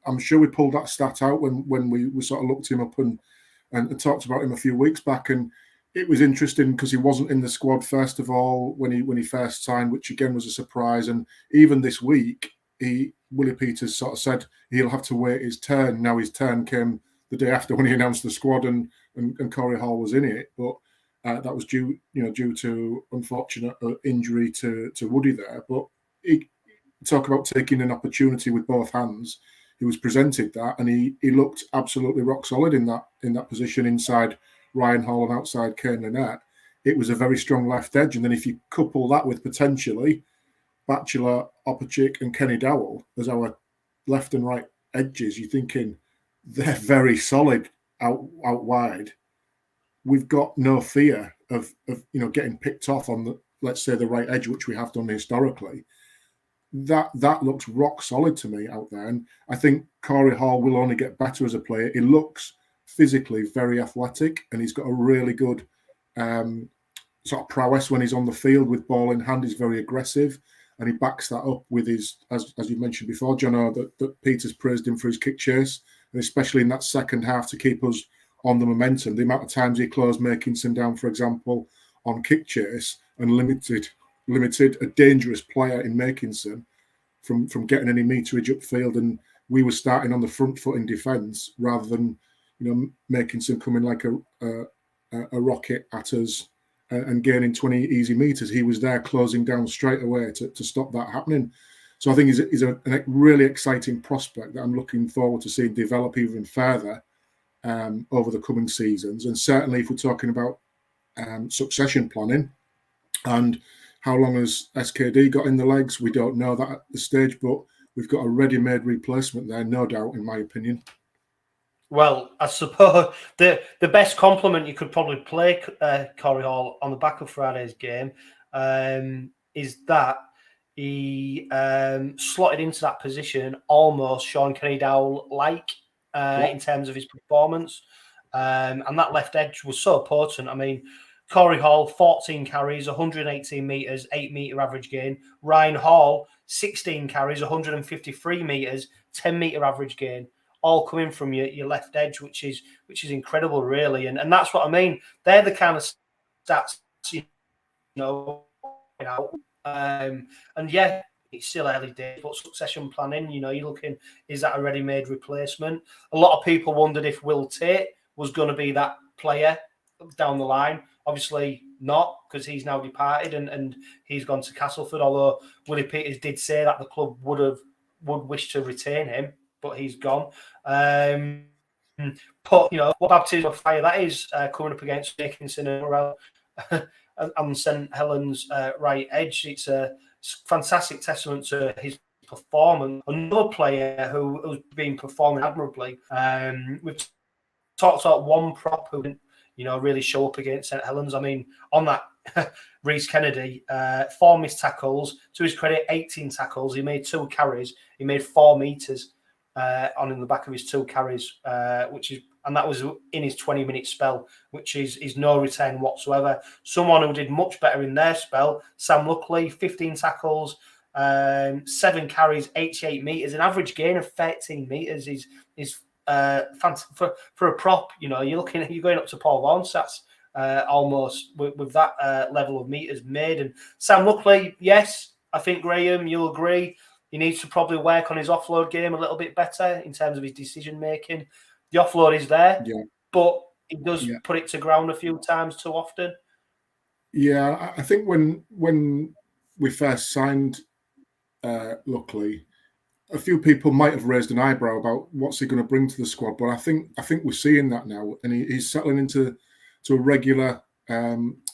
I'm sure we pulled that stat out when we sort of looked him up and talked about him a few weeks back. And it was interesting because he wasn't in the squad first of all when he first signed, which again was a surprise. And even this week, Willie Peters sort of said he'll have to wait his turn. Now his turn came the day after when he announced the squad and Corey Hall was in it, but that was due to unfortunate injury to Woody there. But he talk about taking an opportunity with both hands. He was presented that, and he looked absolutely rock solid in that position inside Ryan Hall and outside Kane Lynette. It was a very strong left edge, and then if you couple that with potentially 𝗕𝗂𝗱𝗲𝗁 and Kenny Dowell as our left and right edges, you're thinking they're very solid out wide. We've got no fear of getting picked off on the, let's say, the right edge, which we have done historically. That looks rock solid to me out there, and I think Corey Hall will only get better as a player. He looks physically very athletic, and he's got a really good sort of prowess when he's on the field with ball in hand. He's very aggressive, and he backs that up with his, as you mentioned before, Jono, that Peter's praised him for his kick chase, and especially in that second half to keep us on the momentum. The amount of times he closed Makinson down, for example, on kick chase and limited a dangerous player in Makinson from getting any meterage upfield, and we were starting on the front foot in defence rather than Makinson coming like a rocket at us and gaining 20 easy meters. He was there closing down straight away to stop that happening. So I think he's a really exciting prospect that I'm looking forward to seeing develop even further over the coming seasons. And certainly if we're talking about succession planning and how long has SKD got in the legs, we don't know that at the stage, but we've got a ready-made replacement there, no doubt, in my opinion.
Well, I suppose the best compliment you could probably play Corey Hall on the back of Friday's game is that he slotted into that position almost Sean Kenny Dowell-like in terms of his performance. And that left edge was so potent. I mean, Corey Hall, 14 carries, 118 metres, 8 metre average gain. Ryan Hall, 16 carries, 153 metres, 10 metre average gain. All coming from your left edge, which is incredible, really. And that's what I mean. They're the kind of stats, and yeah, it's still early days, but succession planning, you're looking, is that a ready-made replacement? A lot of people wondered if 𝗕𝗂𝗖𝗓 was going to be that player down the line. Obviously not, because he's now departed and he's gone to Castleford, although Willie Peters did say that the club would wish to retain him, but he's gone. But, what baptism of fire that is coming up against Makinson and Murrell and St Helens right edge. It's a fantastic testament to his performance. Another player who's been performing admirably. We've talked about one prop who didn't, really show up against St Helens. I mean, on that, Rhys Kennedy, 4 missed tackles. To his credit, 18 tackles. He made 2 carries. He made 4 meters on in the back of his 2 carries, and that was in his 20-minute spell, which is no return whatsoever. Someone who did much better in their spell, Sam Luckley, 15 tackles, 7 carries, 88 meters, an average gain of 13 meters is fantastic for a prop. You're going up to Paul Vaughan stats almost with that level of meters made. And Sam Luckley, yes, I think Graham, you'll agree, he needs to probably work on his offload game a little bit better in terms of his decision making. The offload is there, but he does put it to ground a few times too often.
Yeah, I think when we first signed Luckley, a few people might have raised an eyebrow about what's he going to bring to the squad, but I think we're seeing that now, and he's settling into a regular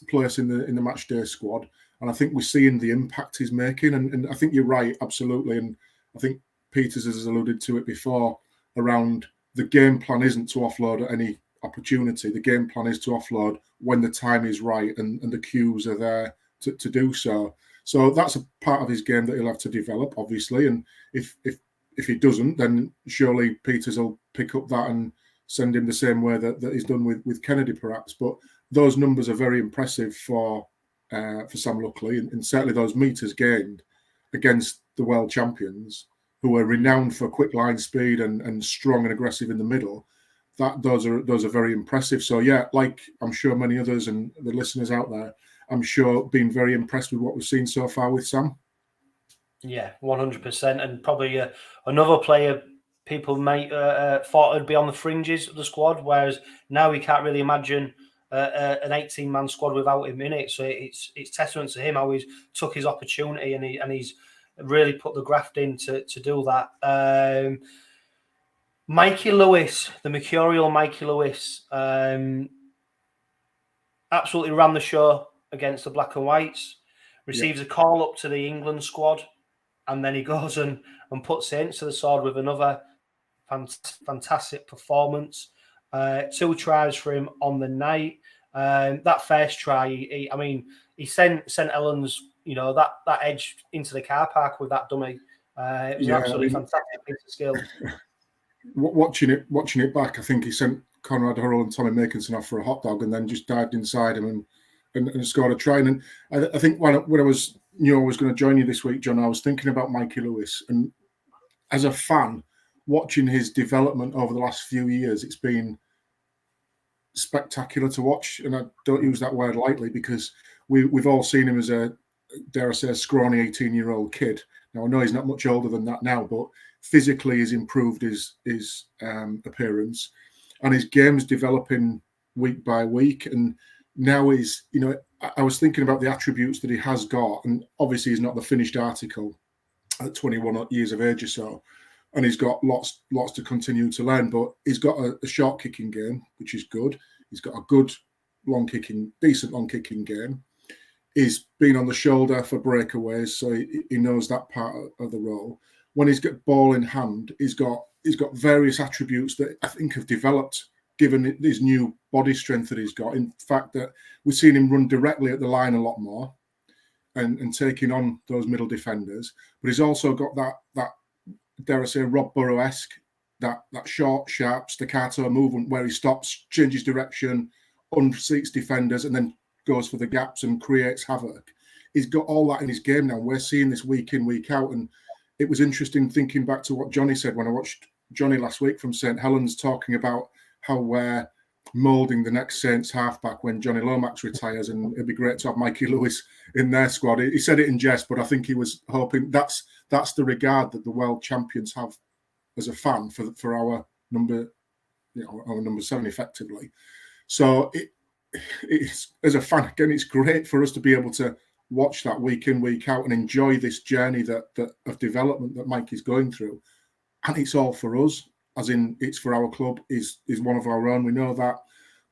place in the match day squad, and I think we're seeing the impact he's making. And I think you're right, absolutely. And I think Peters has alluded to it before around the game plan isn't to offload at any opportunity. The game plan is to offload when the time is right and the cues are there to do so. So that's a part of his game that he'll have to develop, obviously. And if he doesn't, then surely Peters will pick up that and send him the same way that he's done with Kennedy, perhaps. But those numbers are very impressive for Sam Luckley, and certainly those meters gained against the world champions, who are renowned for quick line speed and strong and aggressive in the middle. Those are very impressive. So yeah, like I'm sure many others and the listeners out there, I'm sure being very impressed with what we've seen so far with Sam.
Yeah, 100%. And probably another player people might thought would be on the fringes of the squad, whereas now we can't really imagine an 18-man squad without him in it. So it's testament to him how he's took his opportunity and he's really put the graft in to do that. Mikey Lewis, the mercurial Mikey Lewis, absolutely ran the show against the Black and Whites. receives a call up to the England squad, and then he goes and puts Saints to the sword with another fantastic performance. 2 tries for him on the night. That first try, he sent Ellens, that edge into the car park with that dummy. It was an absolutely fantastic piece of skill.
Watching it back, I think he sent Conrad Hurrell and Tommy Makinson off for a hot dog, and then just dived inside him and scored a try. And I think when I knew I was going to join you this week, John, I was thinking about Mikey Lewis, and as a fan, watching his development over the last few years, it's been spectacular to watch. And I don't use that word lightly, because we've all seen him as a, dare I say, a scrawny 18-year-old kid. Now, I know he's not much older than that now, but physically he's improved his appearance, and his game's developing week by week. And now I was thinking about the attributes that he has got, and obviously he's not the finished article at 21 years of age or so, and he's got lots to continue to learn, but he's got a short kicking game, which is good. He's got a good decent long kicking game. He's been on the shoulder for breakaways, so he knows that part of the role. When he's got ball in hand, he's got various attributes that I think have developed given his new body strength that he's got. In fact, that we've seen him run directly at the line a lot more and taking on those middle defenders. But he's also got that dare I say, Rob Burrow-esque, that short, sharp staccato movement where he stops, changes direction, unseats defenders, and then goes for the gaps and creates havoc. He's got all that in his game now. We're seeing this week in, week out. And it was interesting thinking back to what Johnny said when I watched Johnny last week from St Helens, talking about how we're moulding the next Saints halfback when Johnny Lomax retires, and it'd be great to have Mikey Lewis in their squad. He said it in jest, but I think he was hoping that's the regard that the world champions have as a fan for our number, our number 7 effectively. So it's, as a fan, again, it's great for us to be able to watch that week in, week out and enjoy this journey that of development that Mike is going through. And it's all for us, as in it's for our club, is one of our own. We know that.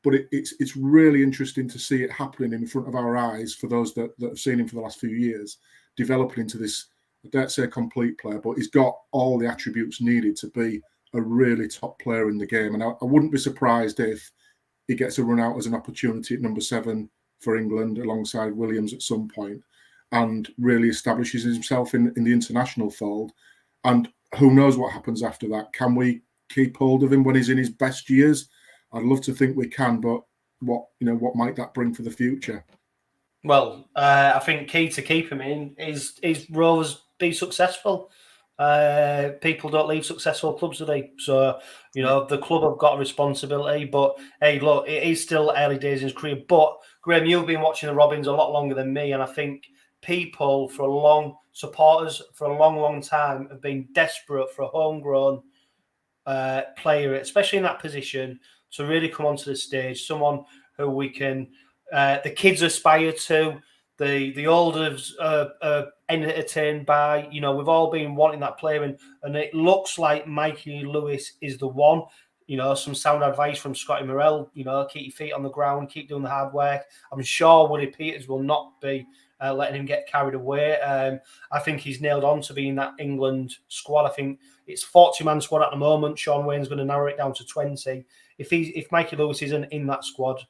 But it's really interesting to see it happening in front of our eyes for those that have seen him for the last few years, developing into this, I don't say complete player, but he's got all the attributes needed to be a really top player in the game. And I wouldn't be surprised if he gets a run out as an opportunity at number 7 for England alongside Williams at some point and really establishes himself in the international fold. And who knows what happens after that? Can we keep hold of him when he's in his best years? I'd love to think we can, but what might that bring for the future?
Well, I think key to keep him in is Rovers be successful. People don't leave successful clubs, do they? So, the club have got a responsibility. But, hey, look, it is still early days in his career. But, Graham, you've been watching the Robins a lot longer than me, and I think supporters for a long, long time have been desperate for a homegrown player, especially in that position, to really come onto the stage, someone who we can, the kids aspire to, the olders are entertained by. We've all been wanting that player, and it looks like Mikey Lewis is the one. Some sound advice from Scott Murrell, keep your feet on the ground, keep doing the hard work. I'm sure 𝗕𝗓𝗄𝗎𝗓𝗔 will not be letting him get carried away. I think he's nailed on to being that England squad. I think it's 40-man squad at the moment. Sean Wayne's going to narrow it down to 20. If Mikey Lewis isn't in that squad,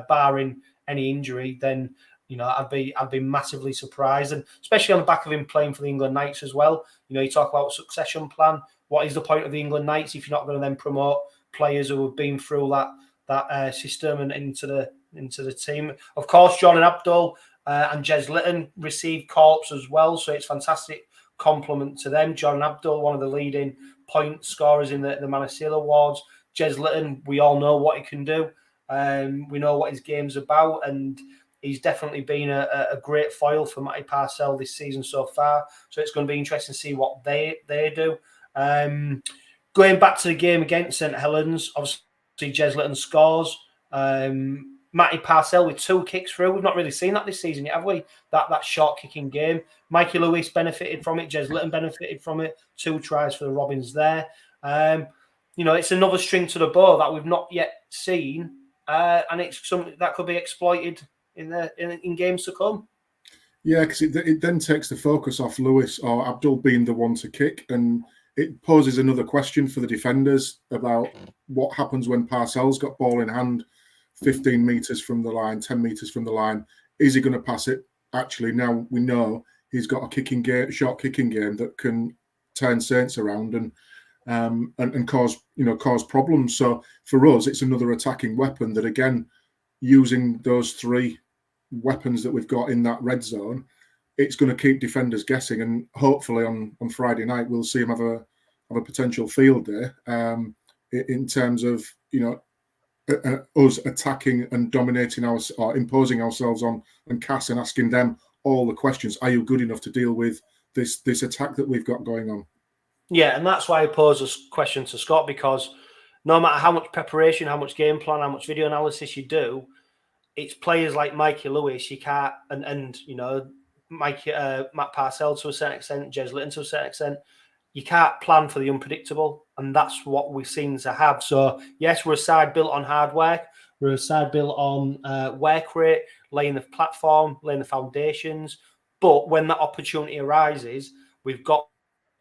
barring any injury, then I'd be massively surprised, and especially on the back of him playing for the England Knights as well. You talk about succession plan. What is the point of the England Knights if you're not going to then promote players who have been through that system and into the team? Of course, Jordan Abdul and 𝗔𝘂𝗁𝗏 received call-ups as well, so it's fantastic compliment to them. Jordan Abdul, one of the leading point scorers in the Man of Seal Awards. 𝗔𝘂𝗁𝗏, we all know what he can do. We know what his game's about, and he's definitely been a great foil for 𝗕𝗂𝗄𝗏𝗏 this season so far. So it's going to be interesting to see what they do. Going back to the game against St Helens, obviously 𝗔𝘂𝗁𝗏𝗏 scores. 𝗕𝗂𝗄𝗏𝗏 with 2 kicks through. We've not really seen that this season yet, have we? That short kicking game. Mikey Lewis benefited from it. 𝗔𝘂𝗁𝗏𝗏 benefited from it. 2 tries for the Robins there. It's another string to the bow that we've not yet seen, and it's something that could be exploited in games to come.
Yeah, because it then takes the focus off Lewis or Abdul being the one to kick, and it poses another question for the defenders about what happens when Parcell's got ball in hand 15 metres from the line, 10 metres from the line. Is he going to pass it? Actually, now we know he's got a kicking game, short kicking game that can turn Saints around and cause problems. So for us, it's another attacking weapon that, again, using those three weapons that we've got in that red zone, it's going to keep defenders guessing, and hopefully on Friday night we'll see him have a potential field day in terms of us attacking and dominating or imposing ourselves on and Cass and asking them all the questions. Are you good enough to deal with this attack that we've got going on?
Yeah, and that's why I pose this question to Scott, because no matter how much preparation, how much game plan, how much video analysis you do, it's players like Mikey Lewis, you can't, and Matt Parcell to a certain extent, 𝗔𝗰𝗋𝗄𝗏 to a certain extent, you can't plan for the unpredictable, and that's what we seem to have. So yes, we're a side built on hard work, we're a side built on work rate, laying the platform, laying the foundations, but when that opportunity arises, we've got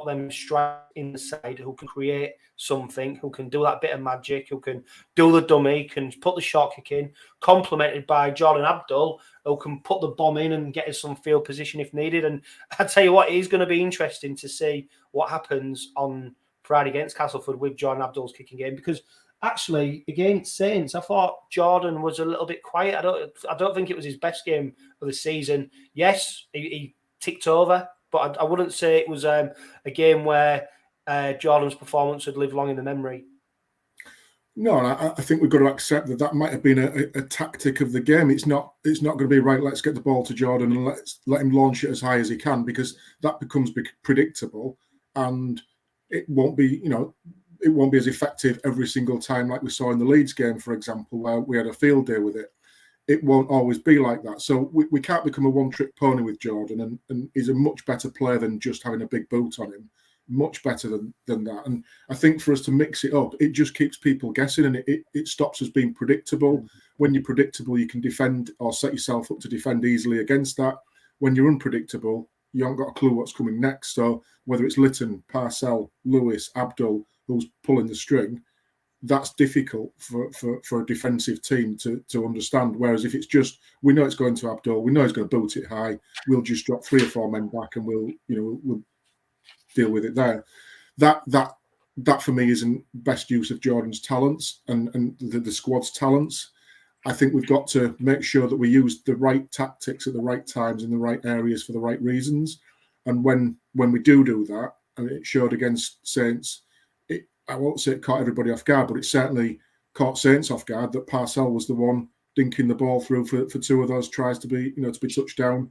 them strike in the side who can create something, who can do that bit of magic, who can do the dummy, can put the shot kick in, complemented by Jordan Abdul, who can put the bomb in and get us some field position if needed. And I tell you what, it is going to be interesting to see what happens on Friday against Castleford with Jordan Abdul's kicking game, because actually against Saints, I thought Jordan was a little bit quiet. I don't think it was his best game of the season. Yes, he ticked over, but I wouldn't say it was a game where Jordan's performance would live long in the memory.
No, and I think we've got to accept that might have been a tactic of the game. It's not going to be right. Let's get the ball to Jordan and let him launch it as high as he can, because that becomes predictable, and it won't be as effective every single time like we saw in the Leeds game, for example, where we had a field day with it. It won't always be like that. So we can't become a one-trick pony with Jordan, and he's a much better player than just having a big boot on him. Much better than that. And I think for us to mix it up, it just keeps people guessing, and it stops us being predictable. When you're predictable, you can defend or set yourself up to defend easily against that. When you're unpredictable, you haven't got a clue what's coming next. So whether it's Litton, Parcell, Lewis, Abdul, who's pulling the string, that's difficult for a defensive team to understand. Whereas if it's just, we know it's going to Abdul, we know he's going to boot it high, we'll just drop 3 or 4 men back and we'll deal with it there. That for me isn't best use of Jordan's talents and the squad's talents. I think we've got to make sure that we use the right tactics at the right times in the right areas for the right reasons. And when we do that, and it showed against Saints, I won't say it caught everybody off guard, but it certainly caught Saints off guard that Parcell was the one dinking the ball through for 2 of those tries to be touchdown,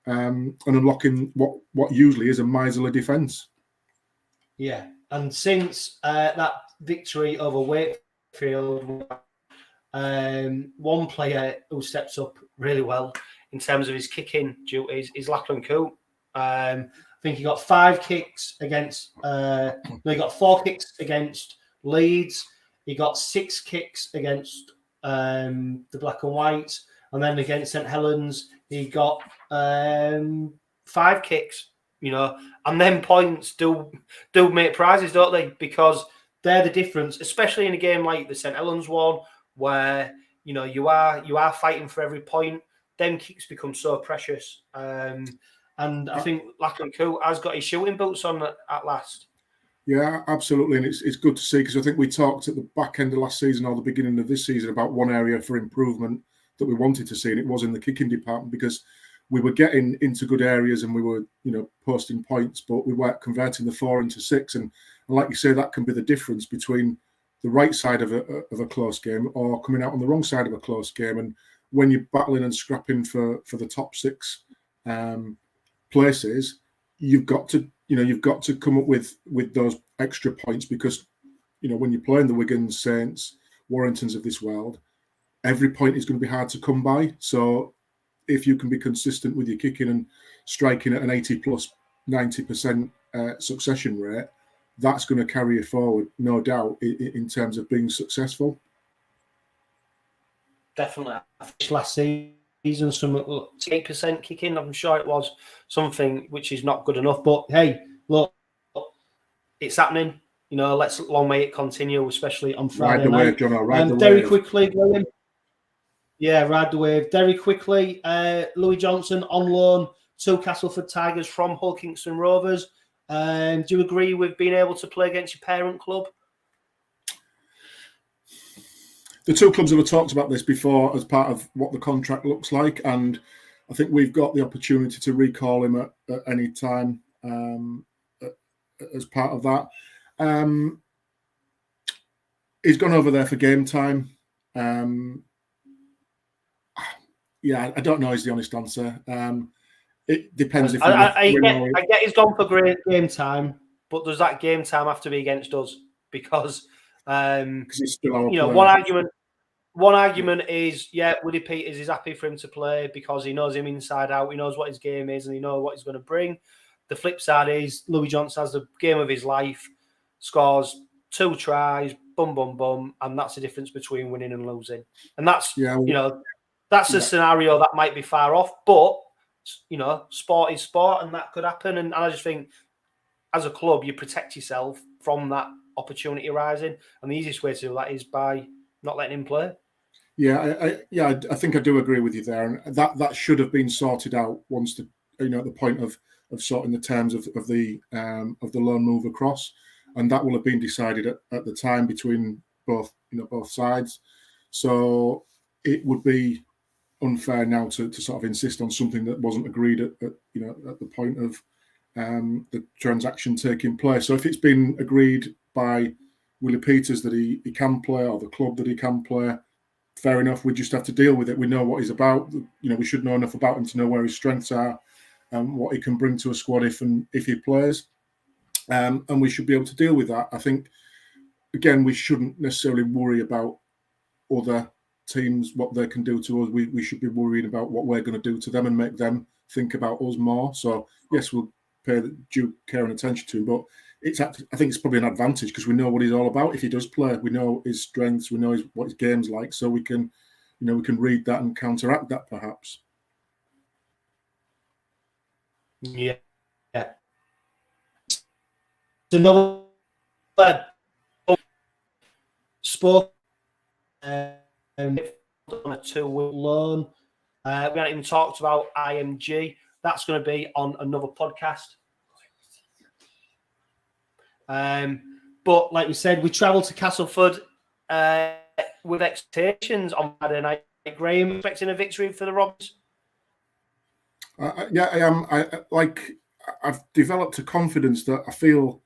and unlocking what usually is a miserly defence.
Yeah, and since that victory over Wakefield, one player who steps up really well in terms of his kicking duties is Lachlan Coote. I think he got 5 kicks against. He got 4 kicks against Leeds. He got 6 kicks against the Black and Whites, and then against St Helens he got 5 kicks. And then points do make prizes, don't they? Because they're the difference, especially in a game like the St Helens one, where you are fighting for every point. Them kicks become so precious. And I think Lachlan Coote has got his shooting boots on at last.
Yeah, absolutely. And it's good to see, because I think we talked at the back end of last season or the beginning of this season about one area for improvement that we wanted to see, and it was in the kicking department, because we were getting into good areas and we were, posting points, but we weren't converting the 4 into 6. And like you say, that can be the difference between the right side of a close game or coming out on the wrong side of a close game. And when you're battling and scrapping for the top 6 places, you've got to come up with those extra points, because when you're playing the Wiggins, Saints, Warringtons of this world, every point is going to be hard to come by. So if you can be consistent with your kicking and striking at an 80 plus 90% succession rate, that's going to carry you forward, no doubt, in terms of being successful.
Definitely. Last season season, some 8% kicking. I'm sure it was something which is not good enough. But hey, look, it's happening. You know, long may it continue, especially on Friday night.
Ride the wave, John. Ride the
Very
wave.
quickly, William. Yeah, ride the wave. Very quickly, Louis Johnson on loan to Castleford Tigers from Hull Kingston Rovers. Do you agree with being able to play against your parent club?
The two clubs have talked about this before as part of what the contract looks like, and I think we've got the opportunity to recall him at any time as part of that. He's gone over there for game time. Yeah, I don't know is the honest answer. It depends if
I get he's gone for great game time, but does that game time have to be against us? Because
he's still our
player. One argument is, yeah, 𝗕𝗕𝗄𝗏𝗓𝗔 is happy for him to play because he knows him inside out, he knows what his game is, and he knows what he's going to bring. The flip side is Louis Johnson has the game of his life, scores 2 tries, bum bum bum, and that's the difference between winning and losing. And that's that's a scenario that might be far off, but sport is sport, and that could happen. And I just think, as a club, you protect yourself from that opportunity arising, and the easiest way to do that is by not letting him play.
Yeah, I think I do agree with you there, and that should have been sorted out once at the point of sorting the terms of the loan move across, and that will have been decided at the time between both sides. So it would be unfair now to sort of insist on something that wasn't agreed at the point of the transaction taking place. So if it's been agreed by 𝗕𝗕𝗄𝗏𝗓𝗔 that he can play, or the club that he can play, fair enough. We just have to deal with it. We know what he's about. We should know enough about him to know where his strengths are and what he can bring to a squad if he plays. And we should be able to deal with that. I think, again, we shouldn't necessarily worry about other teams, what they can do to us. We should be worried about what we're going to do to them and make them think about us more. So, yes, we'll pay the due care and attention to him, but I think it's probably an advantage because we know what he's all about. If he does play, we know his strengths, we know what his game's like, so we can read that and counteract that perhaps.
Yeah. Another spoke on a 2-week loan. We haven't even talked about IMG. That's going to be on another podcast. But like we said, we travelled to Castleford with expectations on Friday night. Graham, expecting a victory for the Rovers?
Yeah, I am. I've developed a confidence that I feel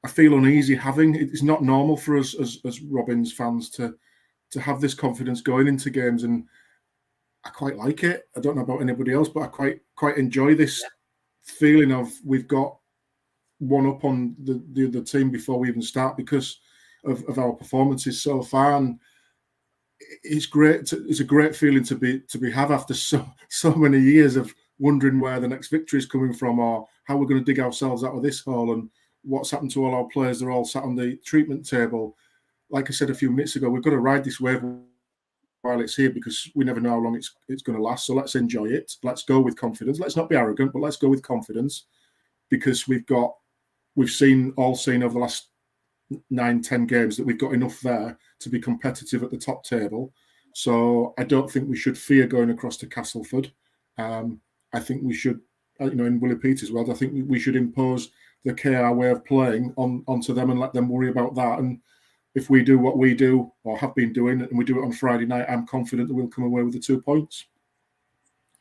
uneasy having. It's not normal for us as Robins fans to have this confidence going into games, and I quite like it. I don't know about anybody else, but I quite enjoy this feeling of we've got one up on the other team before we even start because of our performances so far, and it's great. It's a great feeling to have after so many years of wondering where the next victory is coming from, or how we're going to dig ourselves out of this hole, and what's happened to all our players. They're all sat on the treatment table. Like I said a few minutes ago, we've got to ride this wave while it's here because we never know how long it's going to last. So let's enjoy it. Let's go with confidence. Let's not be arrogant, but let's go with confidence because we've seen over the last 9-10 games that we've got enough there to be competitive at the top table. So I don't think we should fear going across to Castleford. I think we should, in 𝗕𝗕𝗄𝗏𝗓𝗏 as well, I think we should impose the KR way of playing onto them and let them worry about that. And if we do what we do or have been doing, and we do it on Friday night, I'm confident that we'll come away with the 2 points.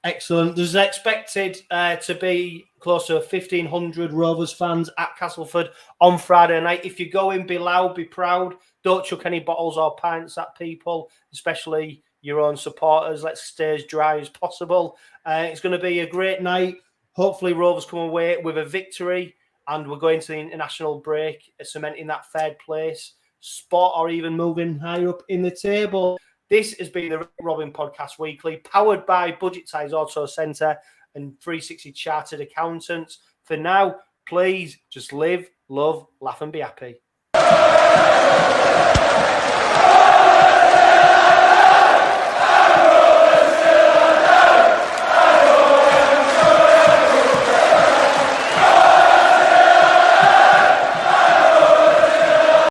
Excellent. There's expected to be close to 1,500 Rovers fans at Castleford on Friday night. If you go in, be loud, be proud. Don't chuck any bottles or pints at people, especially your own supporters. Let's stay as dry as possible. It's going to be a great night. Hopefully Rovers come away with a victory, and we're going to the international break, cementing that third place spot or even moving higher up in the table. This has been the Robin Podcast Weekly, powered by Budget Ties Auto Centre and 360 Chartered Accountants. For now, please just live, love, laugh and be happy.